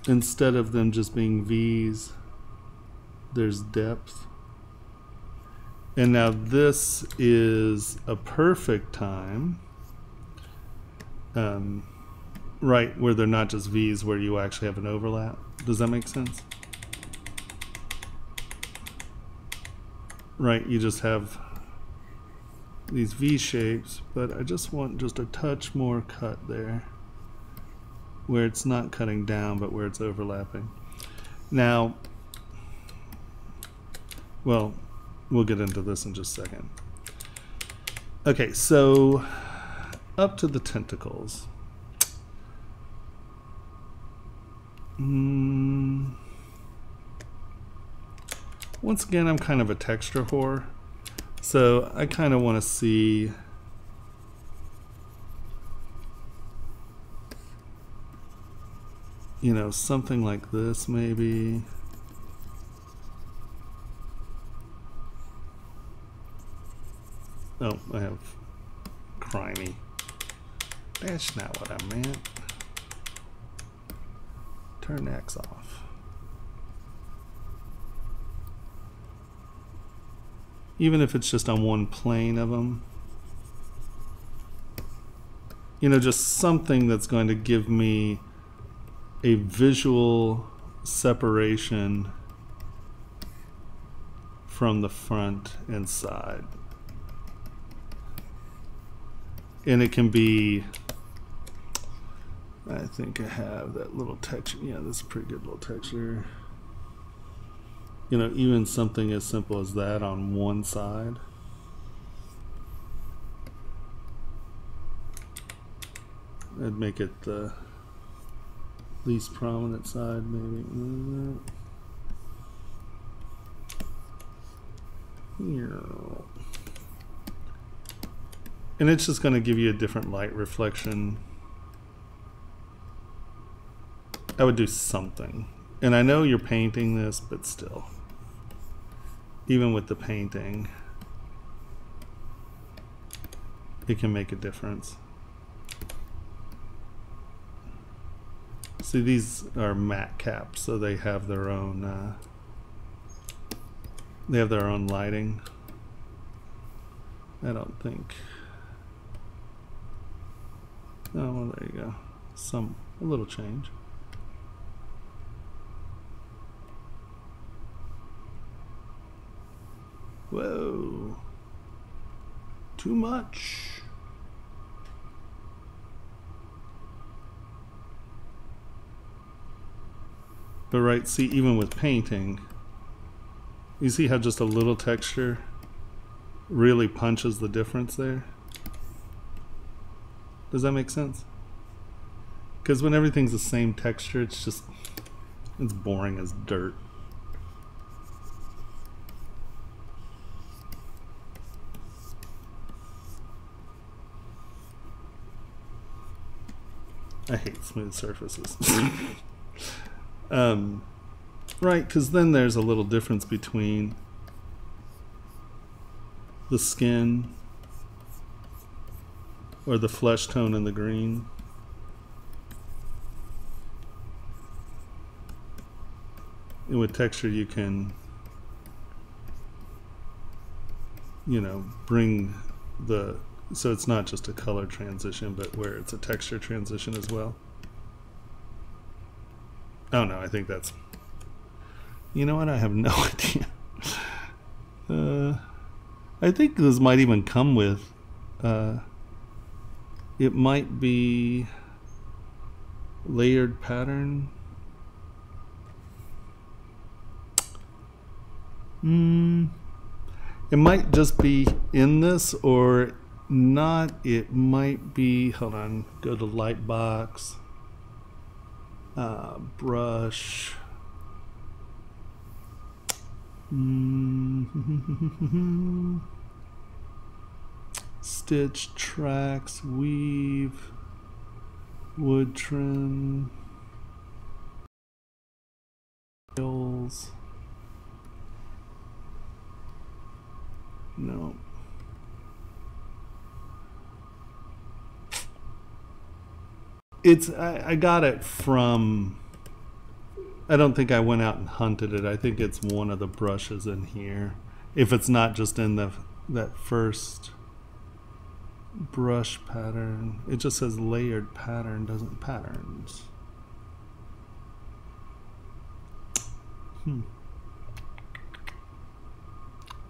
Instead of them just being V's, there's depth. And now this is a perfect time, right, where they're not just V's, where you actually have an overlap. Does that make sense? Right, you just have these V shapes, but I just want just a touch more cut there, where it's not cutting down, but where it's overlapping. Now, well, we'll get into this in just a second. Okay, so up to the tentacles. Once again, I'm kind of a texture whore, so I kind of want to see something like this maybe. Oh, I have crimey. That's not what I meant. Turn X off. Even if it's just on one plane of them. Just something that's going to give me a visual separation from the front and side. And it can be, I think I have that little texture. Yeah, this is a pretty good little texture. Even something as simple as that on one side. I'd make it the least prominent side, maybe. Here. And it's just going to give you a different light reflection. I would do something. And I know you're painting this, but still. Even with the painting, it can make a difference. See, these are matte caps, so they have their own lighting. I don't think. Oh, well, there you go. A little change. Whoa. Too much. But right, see, even with painting, you see how just a little texture really punches the difference there? Does that make sense? Because when everything's the same texture, it's boring as dirt. I hate smooth surfaces. Right, because then there's a little difference between the skin or the flesh tone and the green. And with texture, you can, you know, bring the, so it's not just a color transition, but where it's a texture transition as well. Oh no, I think that's, you know what, I have no idea. I think this might even come with, it might be layered pattern. It might just be in this or not. It might be, hold on, go to Lightbox, brush. Stitch, tracks, weave, wood trim, hills. No. It's, I got it from, I don't think I went out and hunted it. I think it's one of the brushes in here. If it's not just in the, that first brush pattern. It just says layered pattern, doesn't patterns.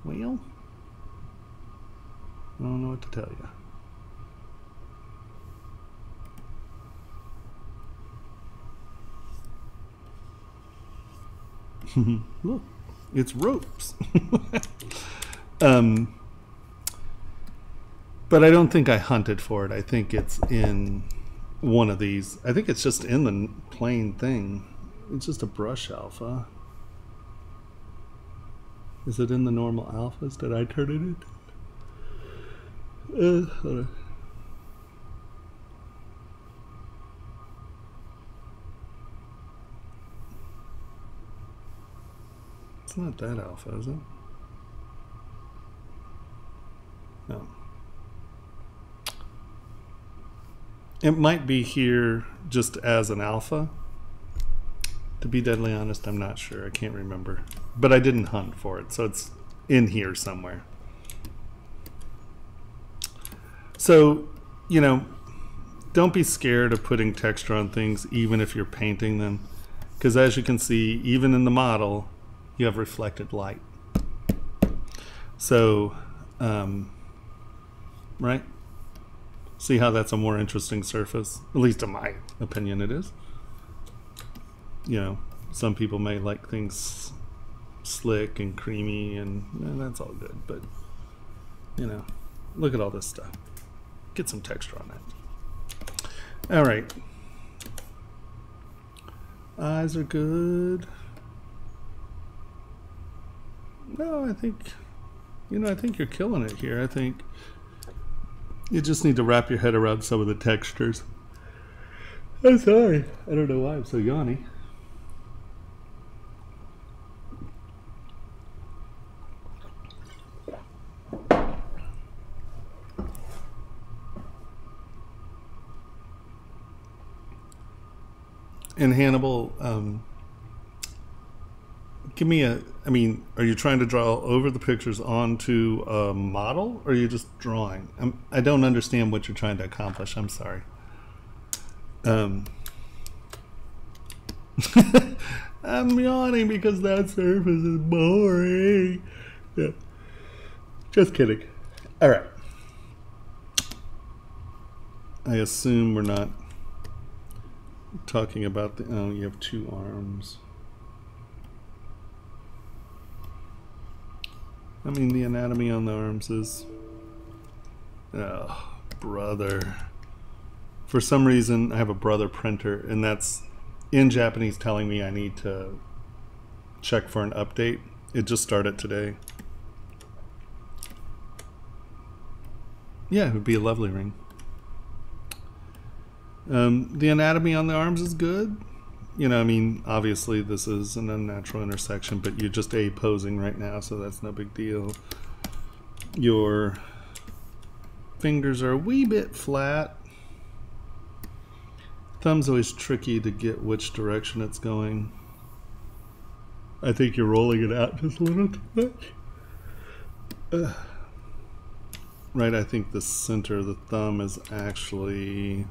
Well, I don't know what to tell you. Look, it's ropes. But I don't think I hunted for it. I think it's in one of these. I think it's just in the plain thing. It's just a brush alpha. Is it in the normal alphas? Did I turn it in? Hold on. It's not that alpha, is it? No. It might be here just as an alpha. To be deadly honest, I'm not sure. I can't remember. But I didn't hunt for it, so it's in here somewhere. So, you know, don't be scared of putting texture on things, even if you're painting them. Because as you can see, even in the model, you have reflected light. So, right? See how that's a more interesting surface? At least in my opinion it is. You know, some people may like things slick and creamy, and that's all good, but you know, look at all this stuff. Get some texture on that. All right. Eyes are good. No, I think, you know, I think you're killing it here. I think you just need to wrap your head around some of the textures. I'm sorry. I don't know why I'm so yawny. And Hannibal, give me a, I mean, are you trying to draw over the pictures onto a model, or are you just drawing? I don't understand what you're trying to accomplish. I'm sorry. I'm yawning because that surface is boring. Yeah. Just kidding. All right. I assume we're not talking about the, oh, you have two arms. I mean, the anatomy on the arms is, oh, brother. For some reason, I have a brother printer, and that's in Japanese telling me I need to check for an update. It just started today. Yeah, it would be a lovely ring. The anatomy on the arms is good. You know, I mean, obviously this is an unnatural intersection, but you're just A-posing right now, so that's no big deal. Your fingers are a wee bit flat. Thumb's always tricky to get which direction it's going. I think you're rolling it out just a little too much. Right, I think the center of the thumb is actually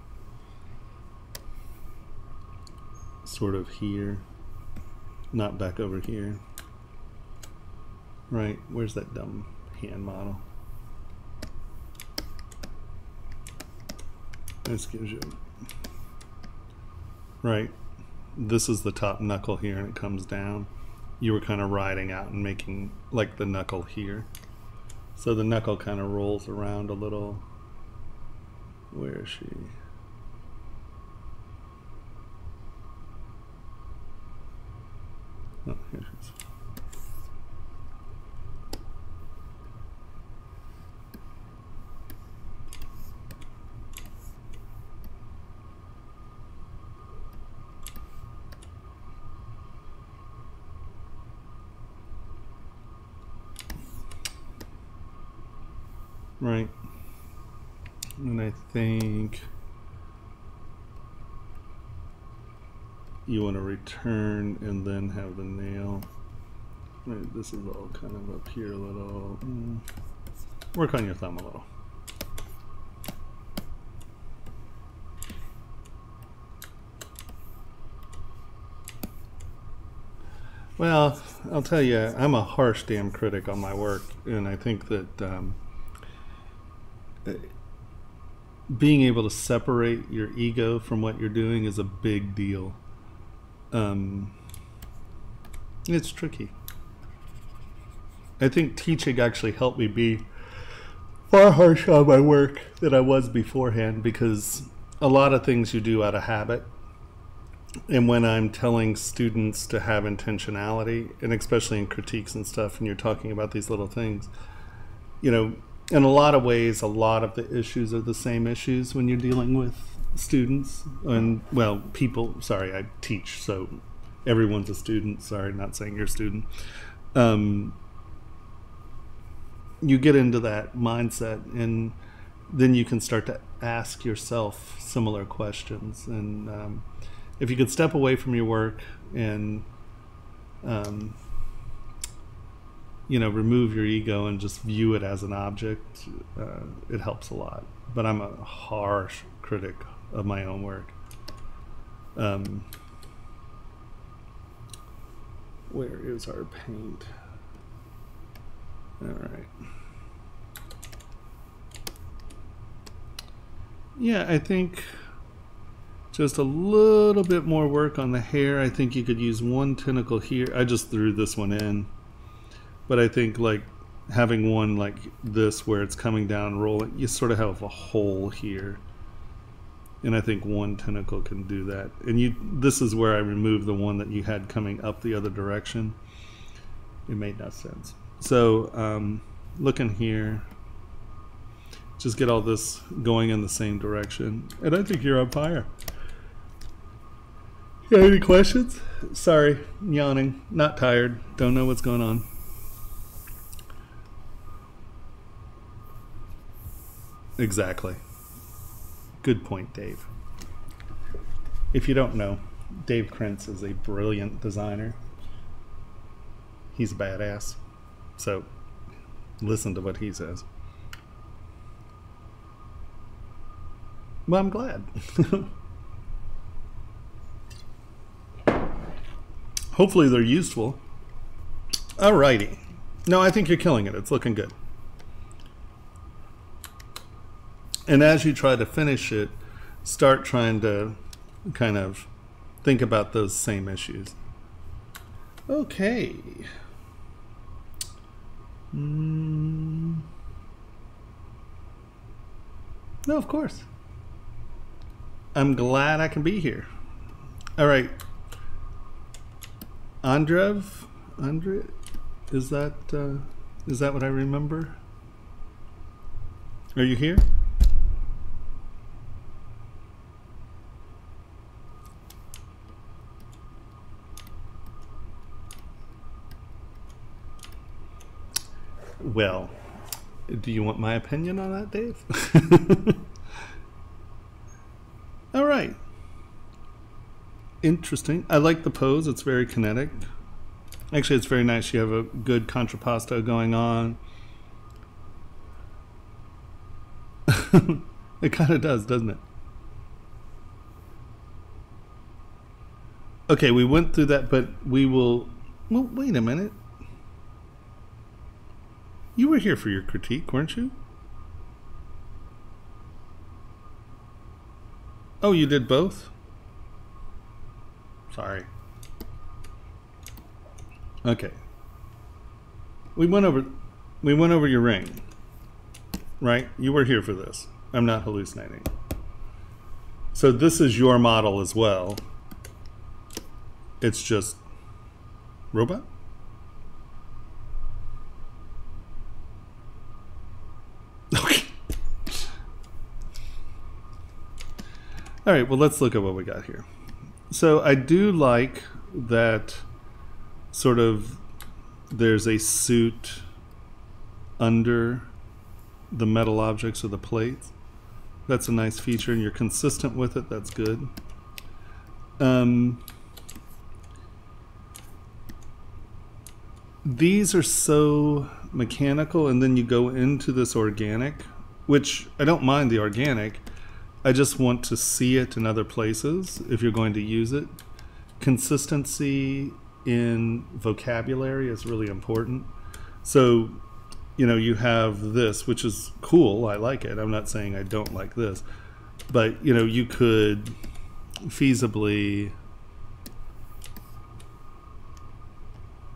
sort of here, not back over here. Right, where's that dumb hand model? This gives you, right, this is the top knuckle here and it comes down. You were kind of riding out and making like the knuckle here. So the knuckle kind of rolls around a little. Where is she? Oh, here she is. Right, and I think you want to return and then have the nail. Right, this is all kind of up here a little. Work on your thumb a little. Well, I'll tell you, I'm a harsh damn critic on my work, and I think that being able to separate your ego from what you're doing is a big deal. It's tricky. I think teaching actually helped me be far harsher on my work than I was beforehand, because a lot of things you do out of habit. And when I'm telling students to have intentionality, and especially in critiques and stuff, and you're talking about these little things, you know, in a lot of ways, a lot of the issues are the same issues when you're dealing with students and, well, people. Sorry, I teach, so everyone's a student. Sorry, not saying you're a student. You get into that mindset, and then you can start to ask yourself similar questions. And if you could step away from your work and you know, remove your ego and just view it as an object, it helps a lot. But I'm a harsh critic of my own work. Where is our paint? All right. Yeah, I think just a little bit more work on the hair. I think you could use one tentacle here. I just threw this one in. But I think like having one like this where it's coming down, rolling, you sort of have a hole here. And I think one tentacle can do that. And this is where I removed the one that you had coming up the other direction. It made no sense. So look in here. Just get all this going in the same direction. And I think you're on fire. You got any questions? Sorry, yawning, not tired, don't know what's going on. Exactly. Good point, Dave. If you don't know, Dave Krentz is a brilliant designer. He's a badass. So listen to what he says. Well, I'm glad. Hopefully they're useful. Alrighty. No, I think you're killing it. It's looking good. And as you try to finish it, start trying to kind of think about those same issues. Okay. No, of course. I'm glad I can be here. All right. Andre, is that what I remember? Are you here? Well, do you want my opinion on that, Dave? All right. Interesting. I like the pose. It's very kinetic. Actually, it's very nice. You have a good contrapposto going on. It kind of does, doesn't it? Okay, we went through that, but we will... Well, wait a minute. You were here for your critique, weren't you? Oh, you did both? Sorry. Okay. We went over your ring. Right? You were here for this. I'm not hallucinating. So this is your model as well. It's just robot? Okay. All right, well, let's look at what we got here. So I do like that sort of there's a suit under the metal objects or the plates. That's a nice feature, and you're consistent with it. That's good. These are so mechanical, and then you go into this organic, which I don't mind the organic. I just want to see it in other places if you're going to use it. Consistency in vocabulary is really important. So, you know, you have this, which is cool. I like it. I'm not saying I don't like this. But, you know, you could feasibly,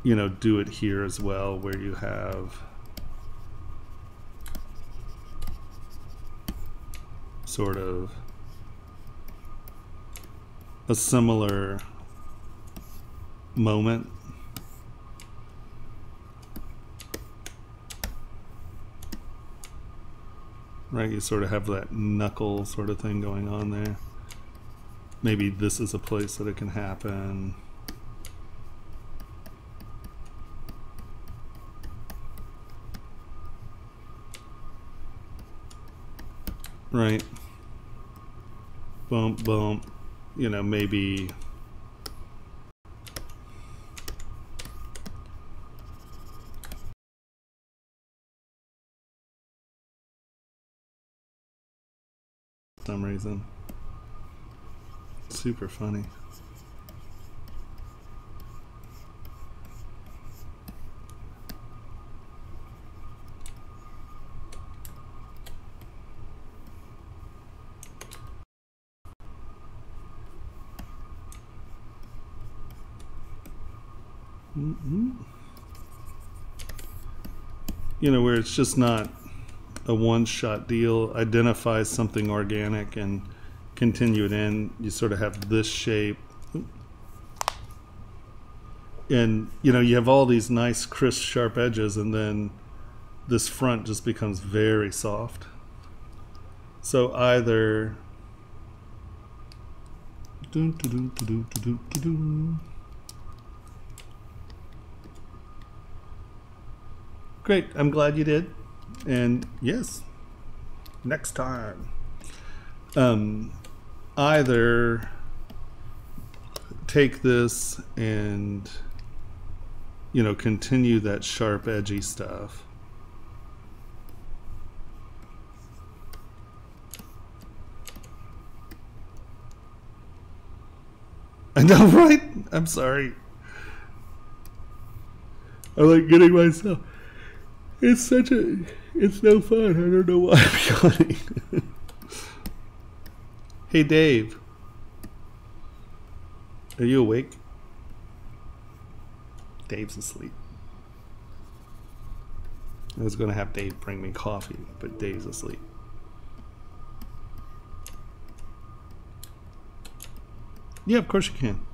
you know, do it here as well, where you have sort of a similar moment. Right, you sort of have that knuckle sort of thing going on there. Maybe this is a place that it can happen. Right. Bump, bump. You know, maybe for some reason. Super funny. You know, where it's just not a one-shot deal. Identify something organic and continue it in. You sort of have this shape. And, you know, you have all these nice, crisp, sharp edges, and then this front just becomes very soft. So either... Great, I'm glad you did. And yes, next time. Either take this and, you know, continue that sharp, edgy stuff. I know, right? I'm sorry. I like getting myself. It's no fun. I don't know why I'm yawning. Hey, Dave. Are you awake? Dave's asleep. I was going to have Dave bring me coffee, but Dave's asleep. Yeah, of course you can.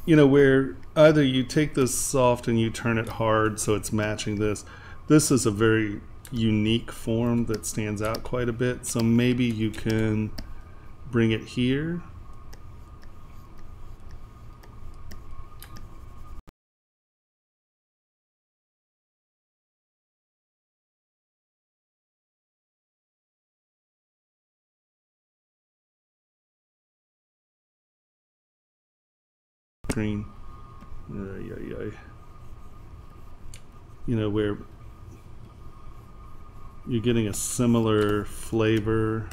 You know, where either you take this soft and you turn it hard so it's matching this. This is a very unique form that stands out quite a bit. So maybe you can bring it here. Green. You know, where you're getting a similar flavor.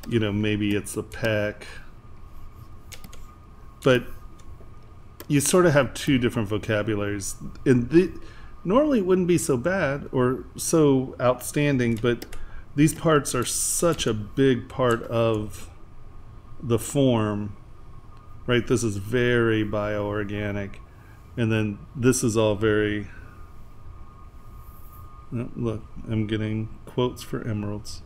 You know, maybe it's the peck, but you sort of have two different vocabularies. And normally it wouldn't be so bad or so outstanding, but these parts are such a big part of the form, right? This is very bioorganic, and then this is all very, oh, look, I'm getting quotes for emeralds.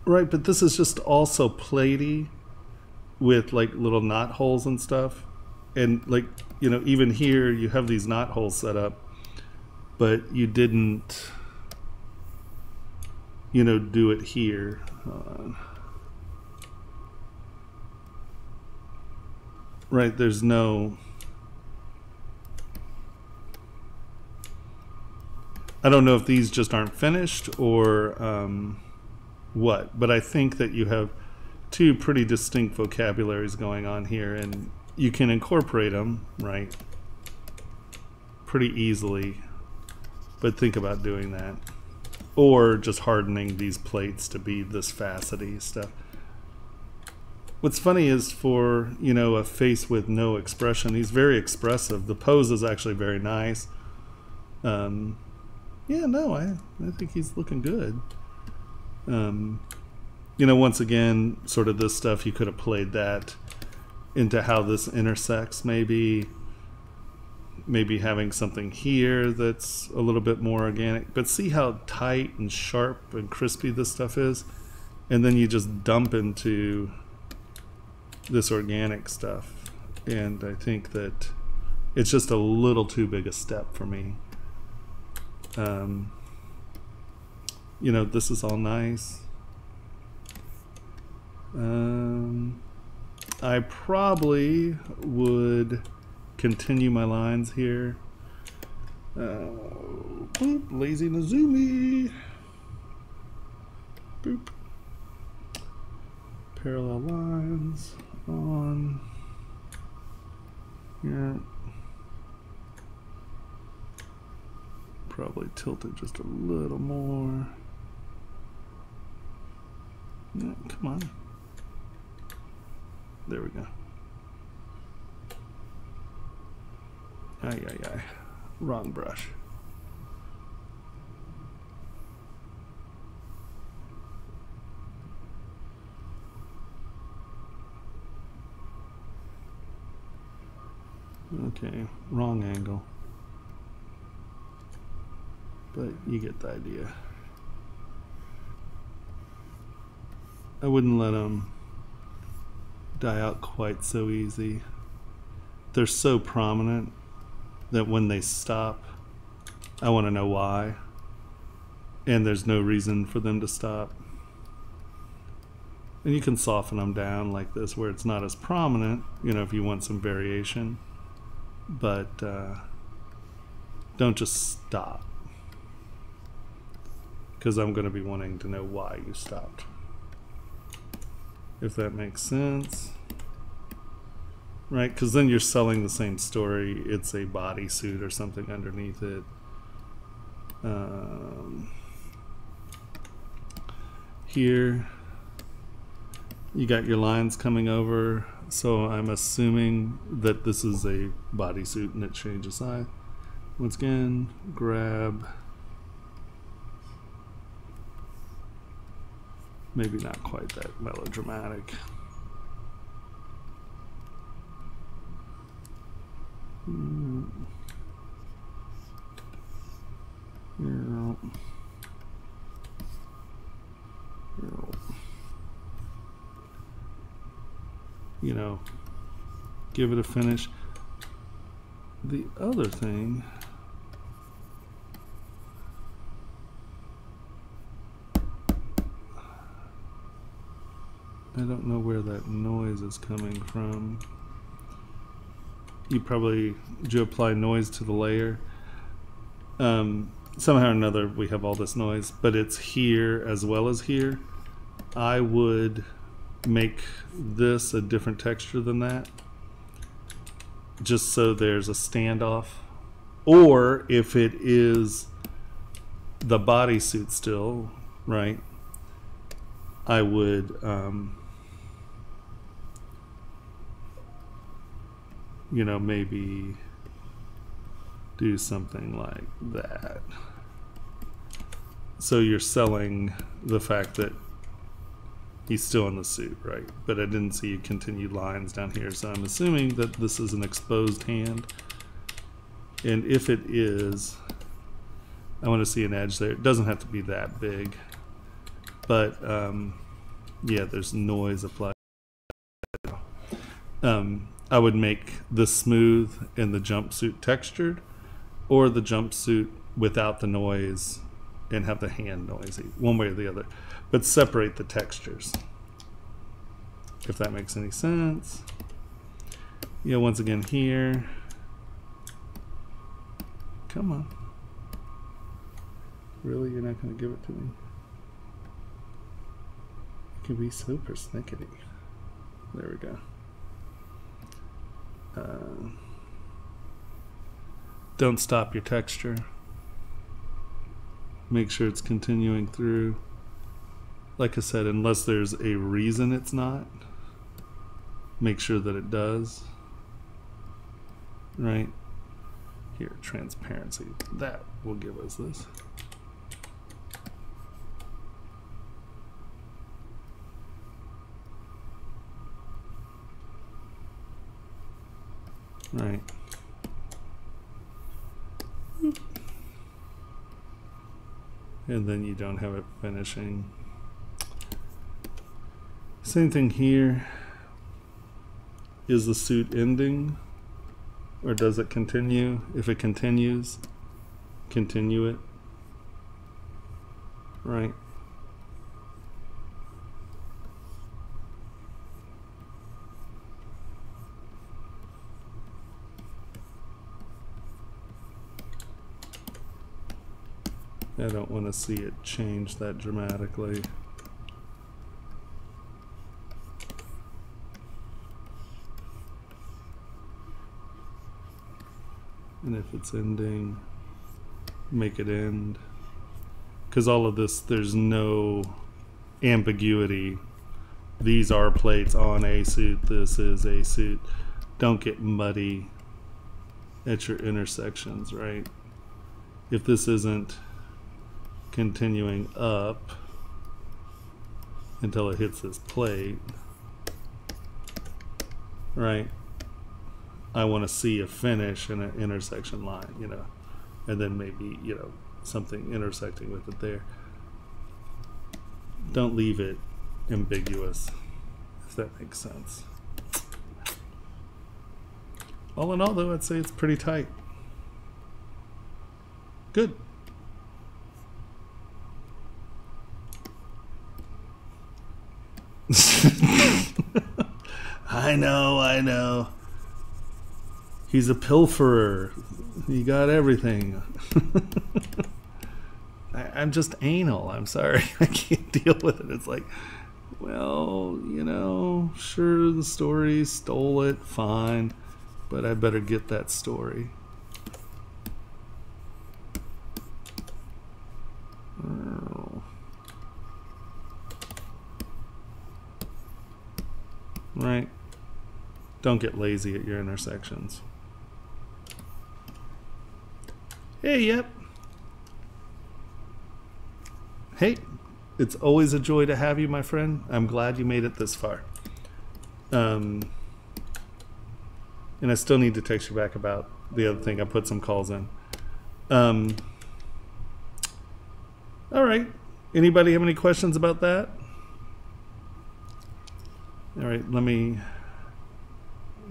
Right, but this is just also platey with like little knot holes and stuff. And like, you know, even here you have these knot holes set up, but you didn't, you know, do it here. Right, there's no, I don't know if these just aren't finished or what, but I think that you have two pretty distinct vocabularies going on here, and you can incorporate them, right, pretty easily, but think about doing that. Or just hardening these plates to be this facety stuff. What's funny is for, you know, a face with no expression, he's very expressive. The pose is actually very nice. Yeah, no, I think he's looking good. You know, once again, sort of this stuff, you could have played that into how this intersects, maybe having something here that's a little bit more organic. But see how tight and sharp and crispy this stuff is? And then you just dump into this organic stuff. And I think that it's just a little too big a step for me. You know, this is all nice. I probably would continue my lines here. Boop, lazy Nazumi. Boop. Parallel lines on. Yeah. Probably tilt it just a little more. Yeah, come on. There we go. Aye. Wrong brush. Okay, wrong angle. But you get the idea. I wouldn't let them die out quite so easy. They're so prominent that when they stop, I want to know why. And there's no reason for them to stop. And you can soften them down like this where it's not as prominent, you know, if you want some variation. But don't just stop. Because I'm going to be wanting to know why you stopped. If that makes sense. Right, because then you're selling the same story. It's a bodysuit or something underneath it. Here, you got your lines coming over. So I'm assuming that this is a bodysuit and it changes size. Once again, grab. Maybe not quite that melodramatic. You know, give it a finish. The other thing, I don't know where that noise is coming from. You probably, do you apply noise to the layer? Somehow or another we have all this noise, but it's here as well as here. I would make this a different texture than that, just so there's a standoff. Or if it is the bodysuit still, right, I would you know, maybe do something like that. So you're selling the fact that he's still in the suit, right? But I didn't see continued lines down here, so I'm assuming that this is an exposed hand. And if it is, I want to see an edge there. It doesn't have to be that big, but yeah, there's noise applied. I would make the smooth and the jumpsuit textured, or the jumpsuit without the noise and have the hand noisy, one way or the other, but separate the textures, if that makes any sense. Yeah, once again here, come on, really, you're not going to give it to me? It can be so persnickety. There we go. Don't stop your texture. Make sure it's continuing through. Like I said, unless there's a reason it's not, make sure that it does. Right? Here, transparency. That will give us this. Right. And then you don't have it finishing. Same thing here. Is the suit ending, or does it continue? If it continues, continue it. Right. I don't want to see it change that dramatically. And if it's ending, make it end. Because all of this, there's no ambiguity. These are plates on a suit. This is a suit. Don't get muddy at your intersections, right? If this isn't continuing up until it hits this plate, right? I want to see a finish in an intersection line, you know, and then maybe, you know, something intersecting with it there. Don't leave it ambiguous, if that makes sense. All in all, though, I'd say it's pretty tight. Good. I know. He's a pilferer. He got everything. I'm just anal. I'm sorry. I can't deal with it. It's like, well, you know, sure, the story stole it, fine, but I better get that story. Right? Don't get lazy at your intersections. Hey, yep. Hey, it's always a joy to have you, my friend. I'm glad you made it this far. And I still need to text you back about the other thing. I put some calls in. All right. Anybody have any questions about that? All right, let me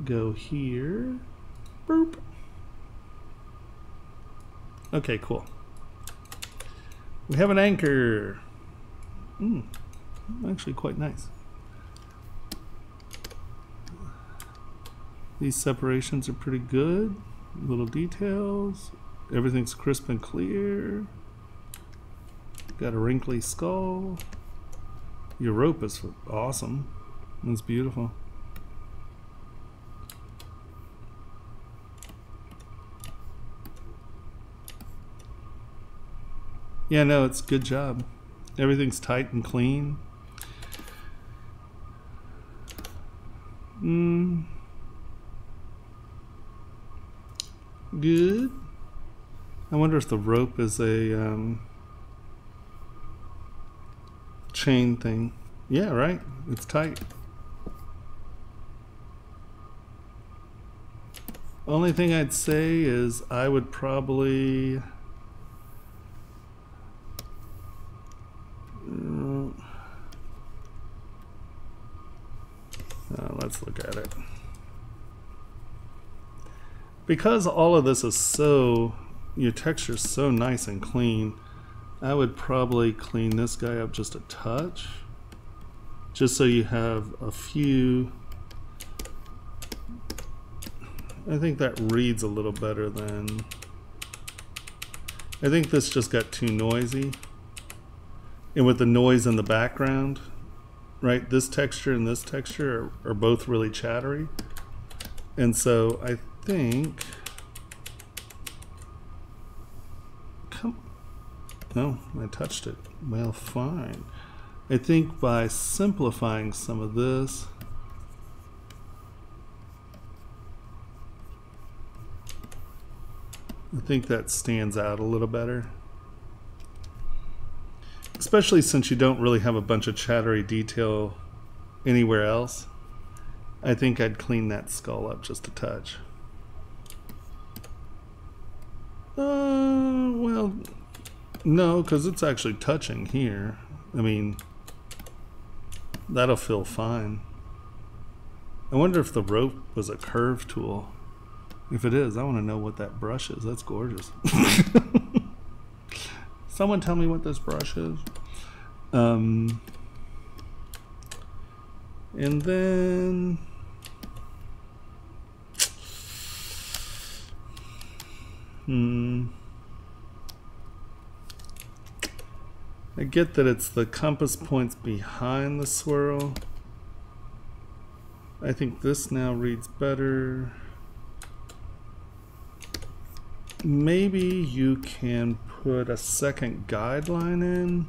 go here. Boop. Okay, cool. We have an anchor. Actually quite nice. These separations are pretty good. Little details. Everything's crisp and clear. Got a wrinkly skull. Your rope is awesome. That's beautiful. Yeah, no, it's a good job. Everything's tight and clean. Good. I wonder if the rope is a chain thing. Yeah, right. It's tight. Only thing I'd say is I would probably let's look at it. Because all of this is so, your texture is so nice and clean, I would probably clean this guy up just a touch, just so you have a few. I think that reads a little better than, I think this just got too noisy. And with the noise in the background, right, this texture and this texture are both really chattery. And so I think, no, I touched it. Well, fine. I think by simplifying some of this, I think that stands out a little better. Especially since you don't really have a bunch of chattery detail anywhere else. I think I'd clean that skull up just a touch. Well, no, because it's actually touching here. I mean, that'll feel fine. I wonder if the rope was a curve tool. If it is, I want to know what that brush is. That's gorgeous. Someone tell me what this brush is. And then I get that it's the compass points behind the swirl. I think this now reads better. Maybe you can put a second guideline in,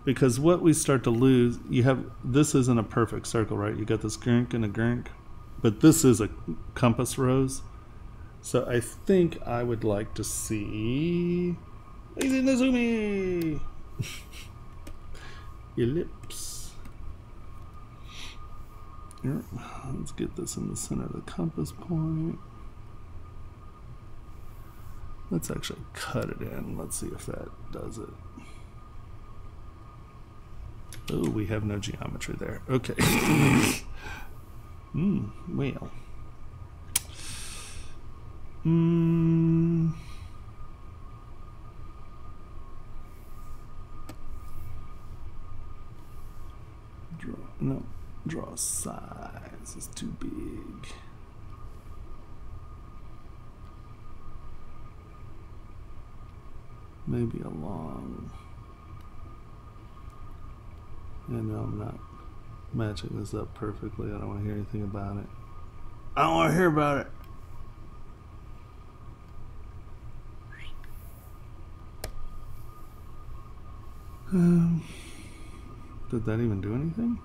because what we start to lose, you have, this isn't a perfect circle, right? You got this gunk and a gunk, but this is a compass rose. So I think I would like to see Lazy Nazumi ellipse. Here, let's get this in the center of the compass point. Let's actually cut it in. Let's see if that does it. Oh, we have no geometry there. Okay. Well. Draw size is too big. Maybe a long. I know I'm not matching this up perfectly. I don't want to hear anything about it. I don't want to hear about it. Did that even do anything?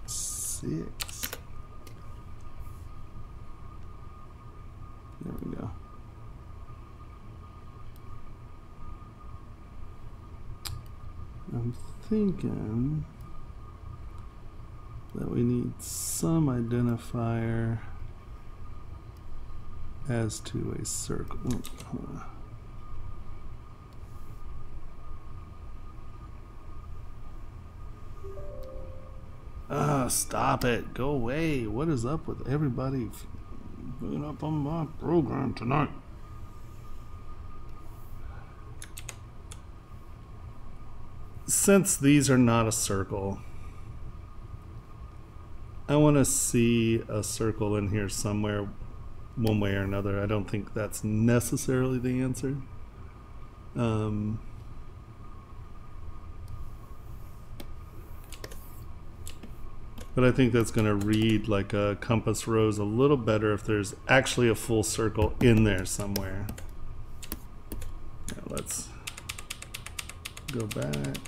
Six. There we go. I'm thinking that we need some identifier as to a circle. Stop it. Go away. What is up with everybody being up on my program tonight? Since these are not a circle, I want to see a circle in here somewhere one way or another. I don't think that's necessarily the answer. But I think that's going to read like a compass rose a little better if there's actually a full circle in there somewhere. Now let's go back.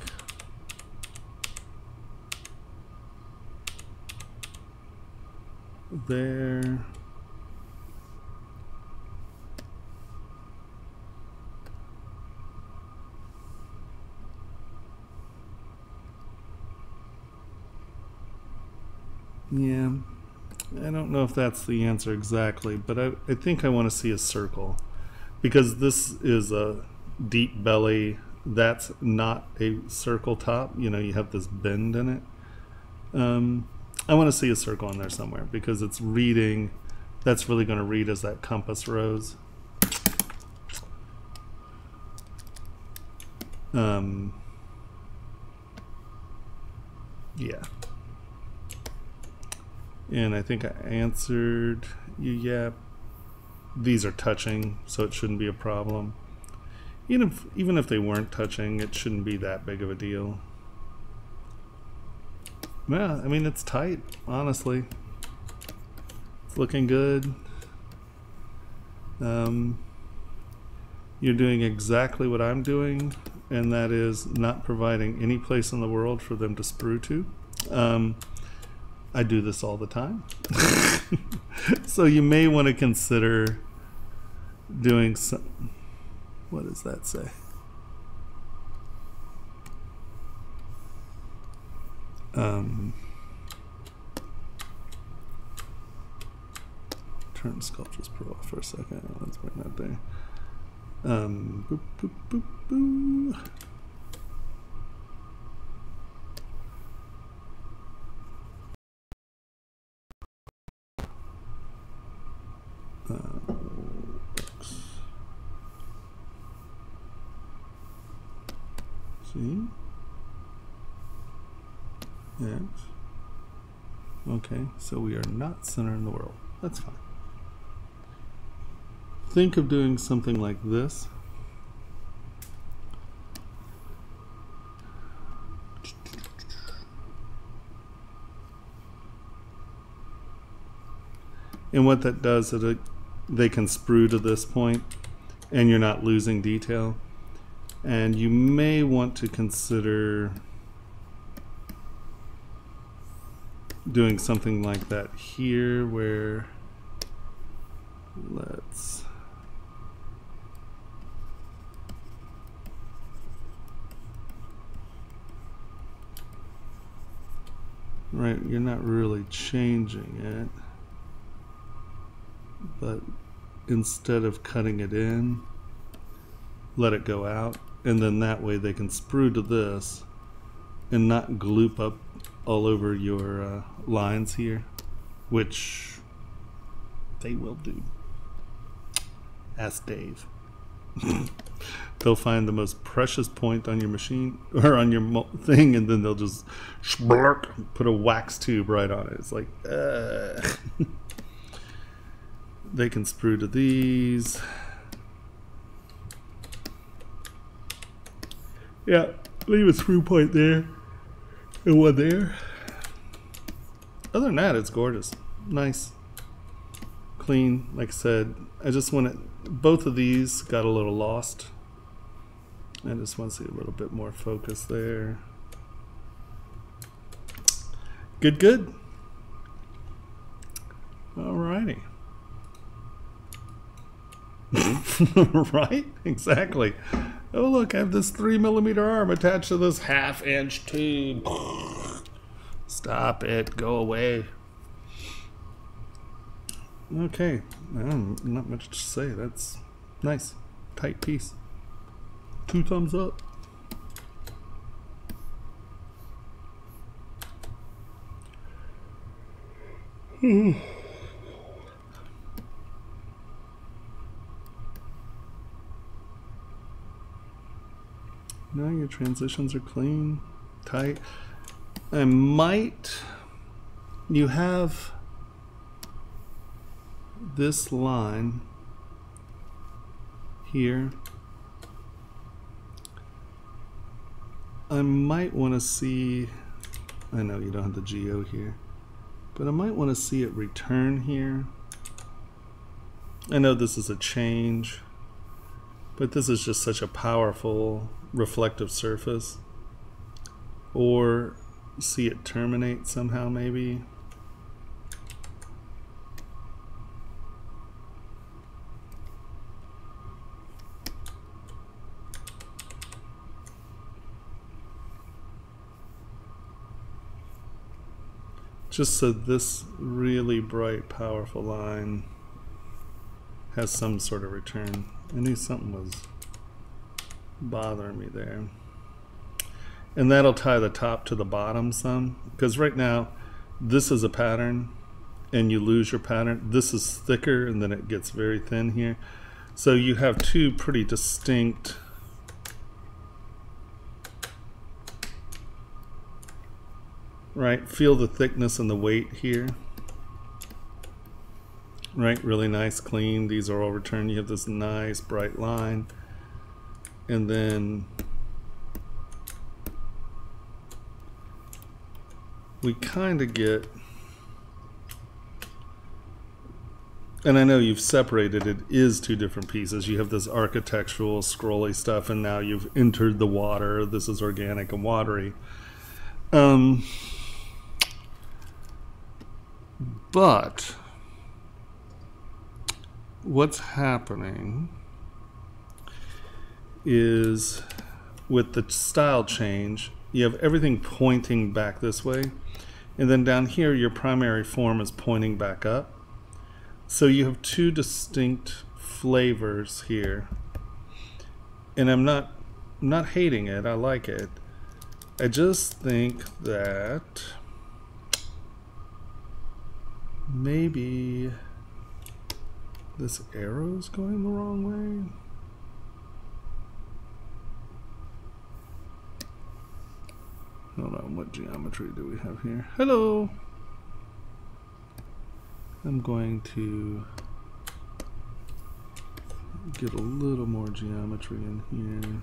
There. Yeah, I don't know if that's the answer exactly, but I think I want to see a circle, because this is a deep belly. That's not a circle top. You know, you have this bend in it. I want to see a circle in there somewhere, because it's reading, that's really going to read as that compass rose. Yeah. And I think I answered you, yeah. These are touching, so it shouldn't be a problem. Even if they weren't touching, it shouldn't be that big of a deal. Yeah, I mean, it's tight, honestly. It's looking good. You're doing exactly what I'm doing, and that is not providing any place in the world for them to sprue to. I do this all the time. So you may want to consider doing some, what does that say? Turn Sculptures Pro off for a second. Let's bring that there. Boop, boop, boop, boop. See? X. Okay, so we are not centering the world. That's fine. Think of doing something like this. And what that does is they can sprue to this point, and you're not losing detail. And you may want to consider doing something like that here, where let's right, you're not really changing it, but instead of cutting it in, let it go out, and then that way they can sprue to this and not gloop up all over your lines here, which they will do. Ask Dave. They'll find the most precious point on your machine or on your thing, and then they'll just put a wax tube right on it. It's like, they can sprue to these. Yeah, leave a sprue point there and one there. Other than that, it's gorgeous. Nice. Clean, like I said. I just want it, both of these got a little lost. I just want to see a little bit more focus there. Good, good. Alrighty. Right? Exactly. Oh look, I have this 3mm arm attached to this 1/2-inch tube. Stop it, go away. Okay, not much to say. That's nice, tight piece. 2 thumbs up. Now your transitions are clean, tight. You have this line here, I might want to see, I know you don't have the geo here, but I might want to see it return here. I know this is a change, but this is just such a powerful reflective surface. Or see it terminate somehow, maybe. Just so this really bright, powerful line has some sort of return. I knew something was bothering me there. And that'll tie the top to the bottom some, because right now this is a pattern and you lose your pattern. This is thicker and then it gets very thin here. So you have two pretty distinct right, feel the thickness and the weight here. Right, really nice, clean. These are all returned. You have this nice bright line. And then we kind of get, and I know you've separated, it is two different pieces. You have this architectural scrolly stuff, and now you've entered the water. This is organic and watery. But what's happening is with the style change, you have everything pointing back this way, and then down here your primary form is pointing back up. So you have two distinct flavors here, and I'm not hating it. I like it. I just think that maybe this arrow's going the wrong way. Hold on, what geometry do we have here? Hello! I'm going to get a little more geometry in here.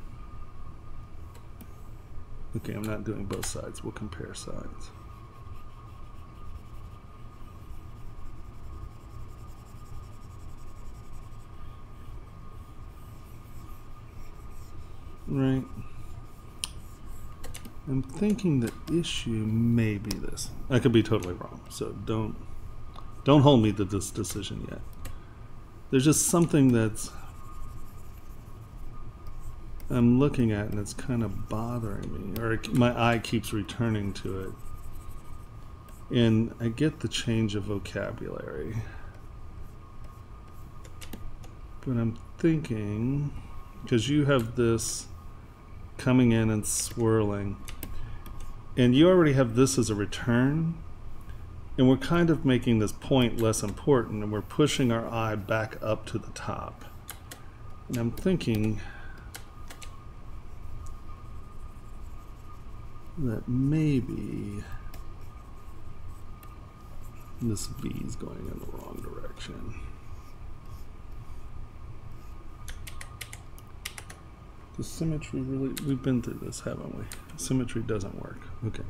Okay, I'm not doing both sides. We'll compare sides. Right. I'm thinking the issue may be this. I could be totally wrong, so don't hold me to this decision yet. There's just something that's I'm looking at and it's kind of bothering me, or my eye keeps returning to it. And I get the change of vocabulary, but I'm thinking, because you have this coming in and swirling, and you already have this as a return, and we're kind of making this point less important, and we're pushing our eye back up to the top. And I'm thinking that maybe this V is going in the wrong direction. The symmetry really, we've been through this, haven't we? Symmetry doesn't work. Okay.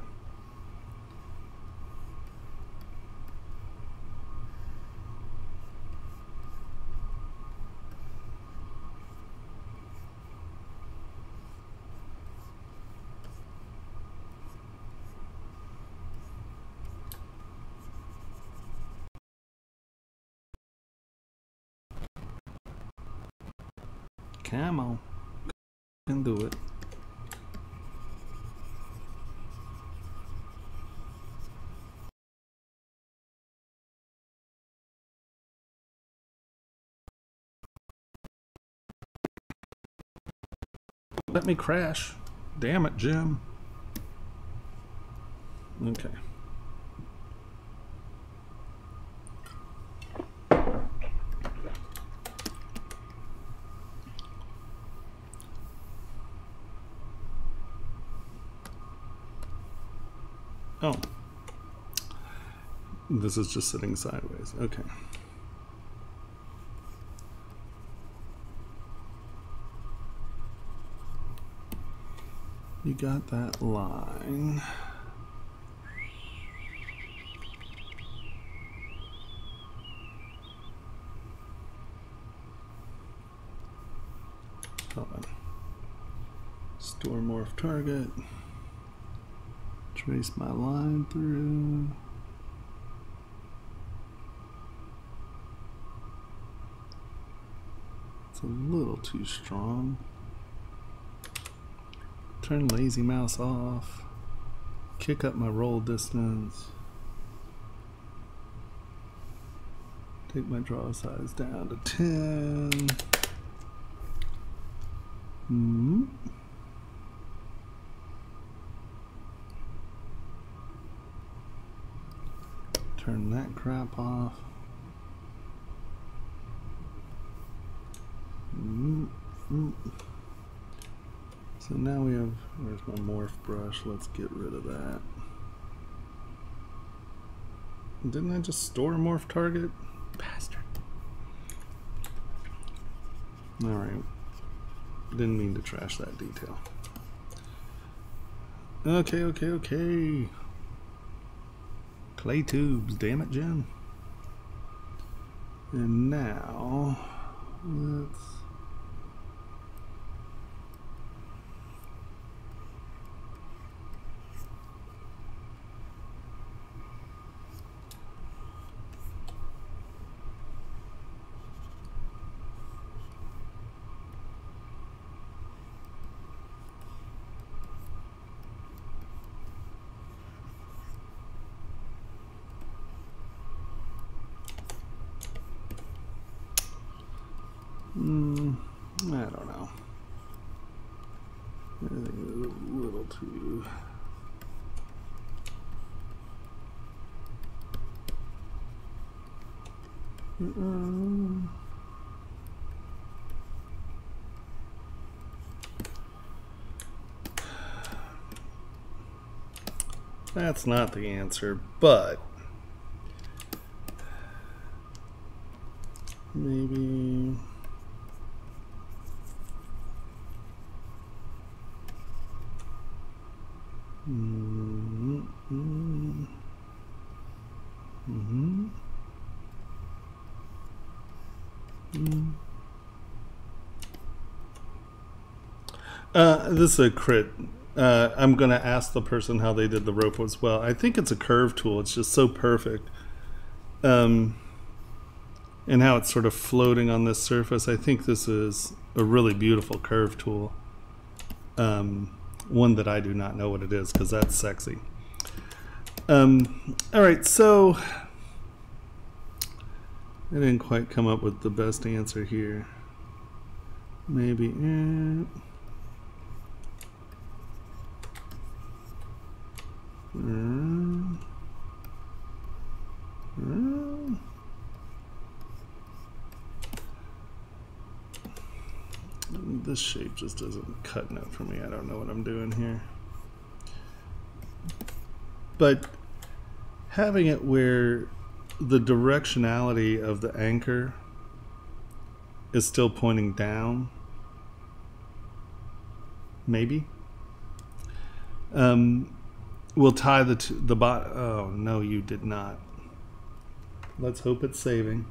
Come on. Can do it. Let me crash. Damn it, Jim. Okay. Oh, this is just sitting sideways. Okay. You got that line. Hold on. Store morph target. Trace my line through. It's a little too strong. Turn lazy mouse off. Kick up my roll distance. Take my draw size down to 10. Turn that crap off. So now we have, where's my morph brush? Let's get rid of that. Didn't I just store morph target? Bastard. Alright. Didn't mean to trash that detail. Okay. Clay tubes, damn it, Jen. And now, let's... I don't know. I think it's a little too... That's not the answer, but maybe... This is a crit. I'm going to ask the person how they did the rope as well. I think it's a curve tool. It's just so perfect. And how it's sort of floating on this surface. I think this is a really beautiful curve tool. One that I do not know what it is, because that's sexy. Alright, so I didn't quite come up with the best answer here. Maybe this shape just doesn't cut enough for me. I don't know what I'm doing here. But having it where the directionality of the anchor is still pointing down, maybe. We'll tie the bot. Oh no, you did not. Let's hope it's saving.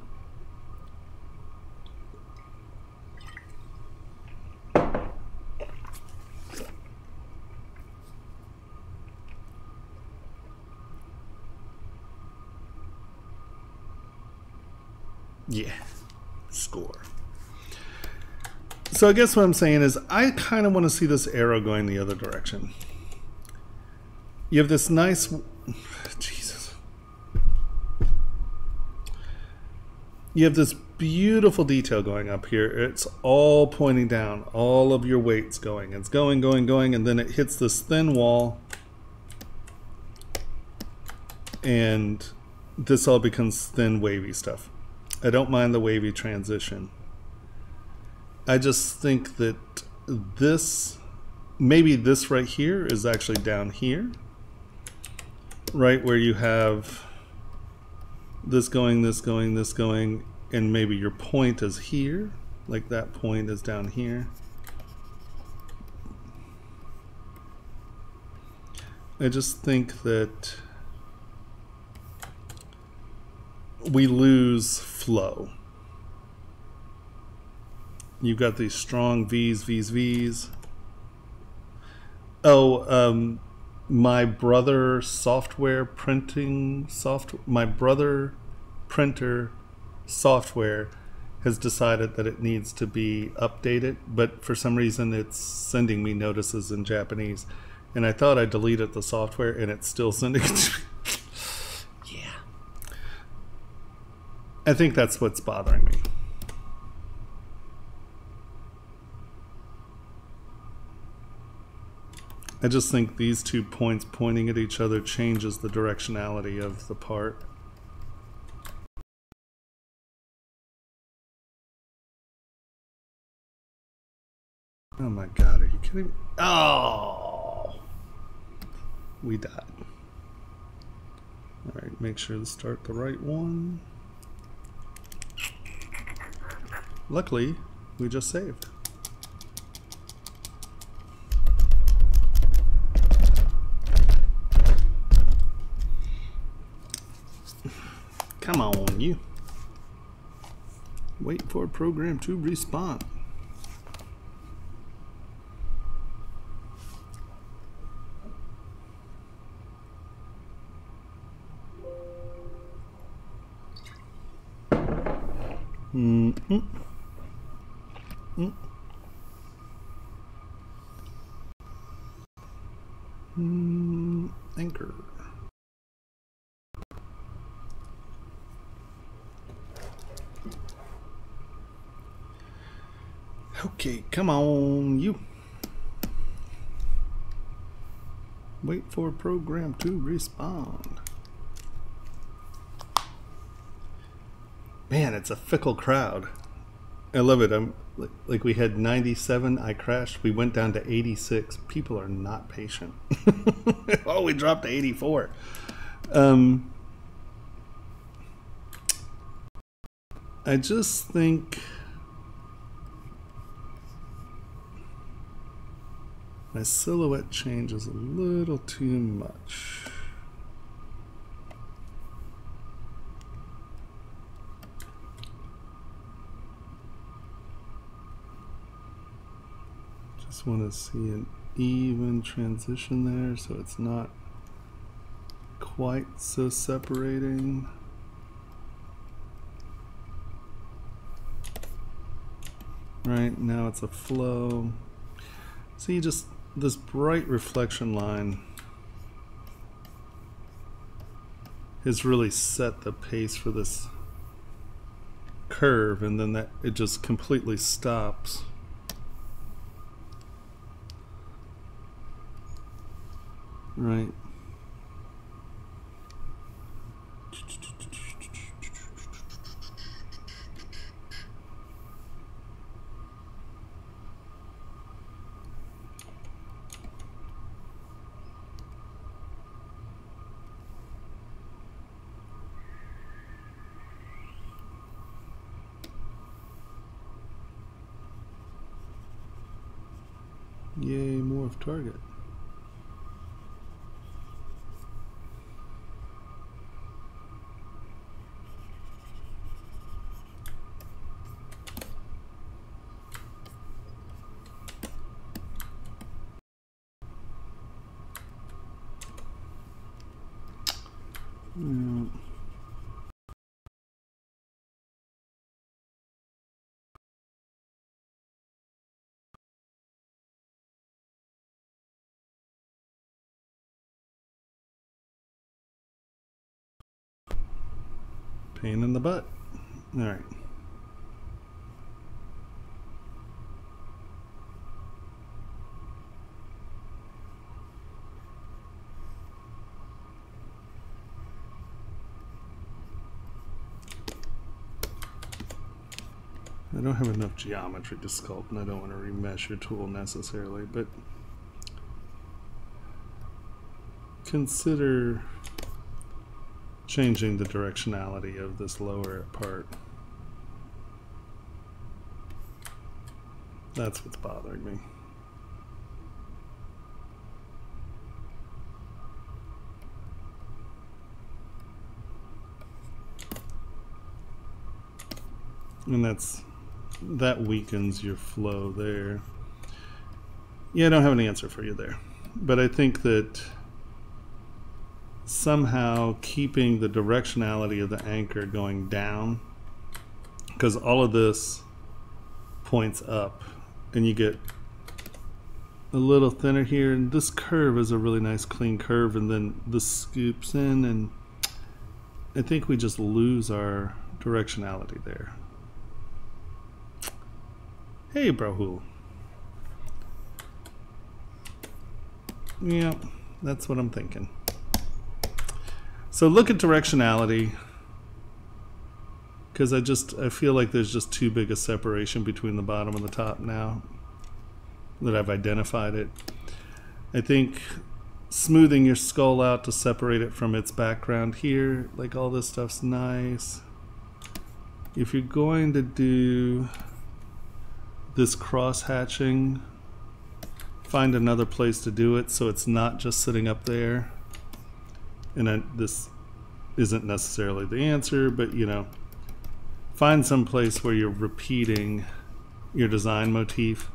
Yeah, score. So I guess what I'm saying is I kind of want to see this arrow going the other direction. You have this nice, Jesus. You have this beautiful detail going up here. It's all pointing down, all of your weight's going. It's going, and then it hits this thin wall. And this all becomes thin, wavy stuff. I don't mind the wavy transition. I just think that this, maybe this right here is actually down here. Right where you have this going, and maybe your point is here, like that point is down here. I just think that we lose flow. You've got these strong V's, V's, V's. Oh, my brother software printing my brother printer software has decided that it needs to be updated, but for some reason it's sending me notices in Japanese. And I thought I deleted the software and it's still sending it to me. Yeah. I think that's what's bothering me. I just think these 2 points pointing at each other changes the directionality of the part. Oh my god, are you kidding me? Oh! We died. Alright, make sure to start the right one. Luckily, we just saved. Come on, you. Wait for a program to respawn. Anchor. Okay, come on, you. Wait for a program to respond. Man, it's a fickle crowd. I love it. I'm like we had 97. I crashed. We went down to 86. People are not patient. Oh, we dropped to 84. I just think my silhouette changes a little too much. Just want to see an even transition there so it's not quite so separating. Right, now it's a flow. See, just this bright reflection line has really set the pace for this curve, and then that it just completely stops. Right. Yay, morph target. Pain in the butt. All right. I don't have enough geometry to sculpt, and I don't want to remesh your tool necessarily, but consider changing the directionality of this lower part. That's what's bothering me. And that weakens your flow there. Yeah, I don't have an answer for you there. But I think that somehow keeping the directionality of the anchor going down, because all of this points up, and you get a little thinner here, and this curve is a really nice clean curve, and then this scoops in, and I think we just lose our directionality there. Hey, Brahul. Yeah, that's what I'm thinking. So look at directionality, because I feel like there's just too big a separation between the bottom and the top now that I've identified it. I think smoothing your skull out to separate it from its background here, like all this stuff's nice. If you're going to do this cross hatching, find another place to do it so it's not just sitting up there. And this isn't necessarily the answer, but you know, find some place where you're repeating your design motif,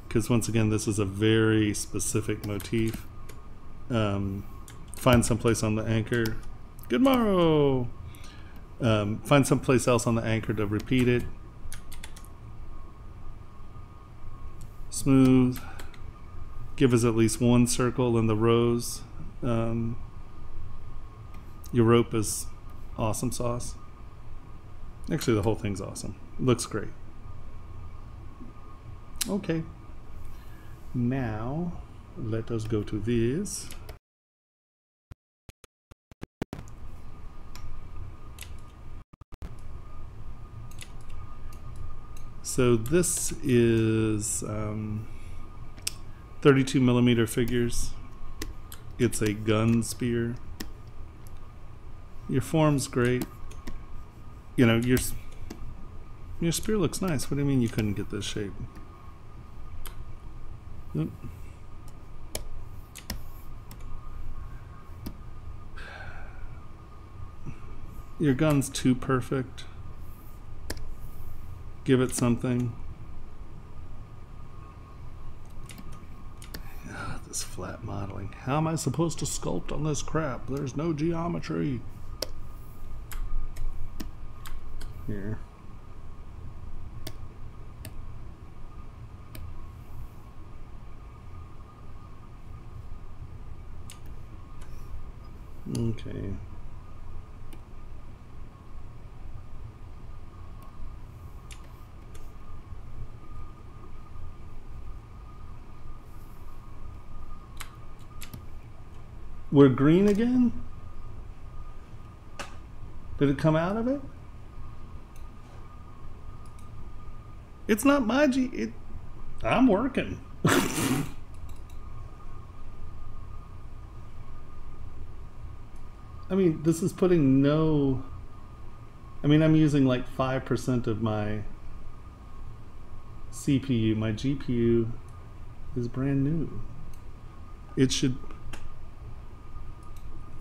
because once again, this is a very specific motif. Find some place on the anchor. Good morrow. Find some place else on the anchor to repeat it. Smooth. Give us at least one circle in the rows. Your rope is awesome sauce. Actually, the whole thing's awesome. Looks great. Okay. Now, let us go to this. So this is 32 millimeter figures. It's a gun spear. Your form's great. You know, your spear looks nice. What do you mean you couldn't get this shape? Oop. Your gun's too perfect. Give it something. This flat modeling. How am I supposed to sculpt on this crap? There's no geometry. Here. Okay. We're green again? Did it come out of it? It's not my I'm working. I mean, this is putting no... I mean, I'm using like 5% of my CPU. My GPU is brand new. It should...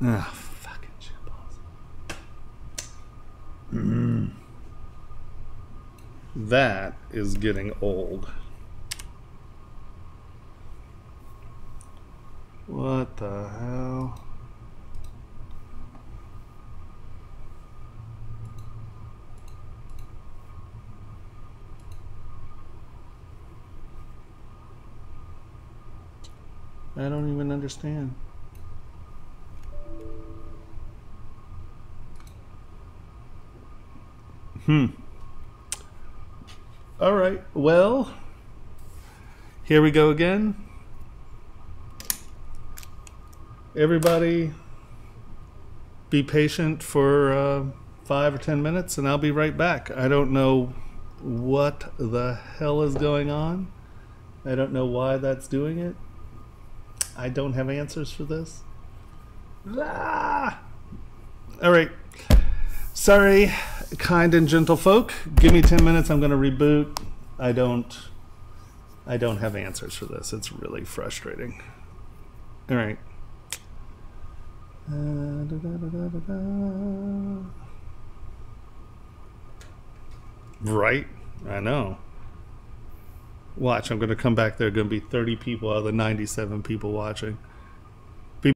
Ah, fucking shit balls. That is getting old. What the hell? I don't even understand. All right, well, here we go again. Everybody be patient for 5 or 10 minutes and I'll be right back. I don't know what the hell is going on. I don't know why that's doing it. I don't have answers for this. Ah! All right. Sorry, kind and gentle folk. Give me 10 minutes. I'm going to reboot. I don't have answers for this. It's really frustrating. All right. Right? I know. Watch, I'm going to come back there. Going to be 30 people out of the 97 people watching.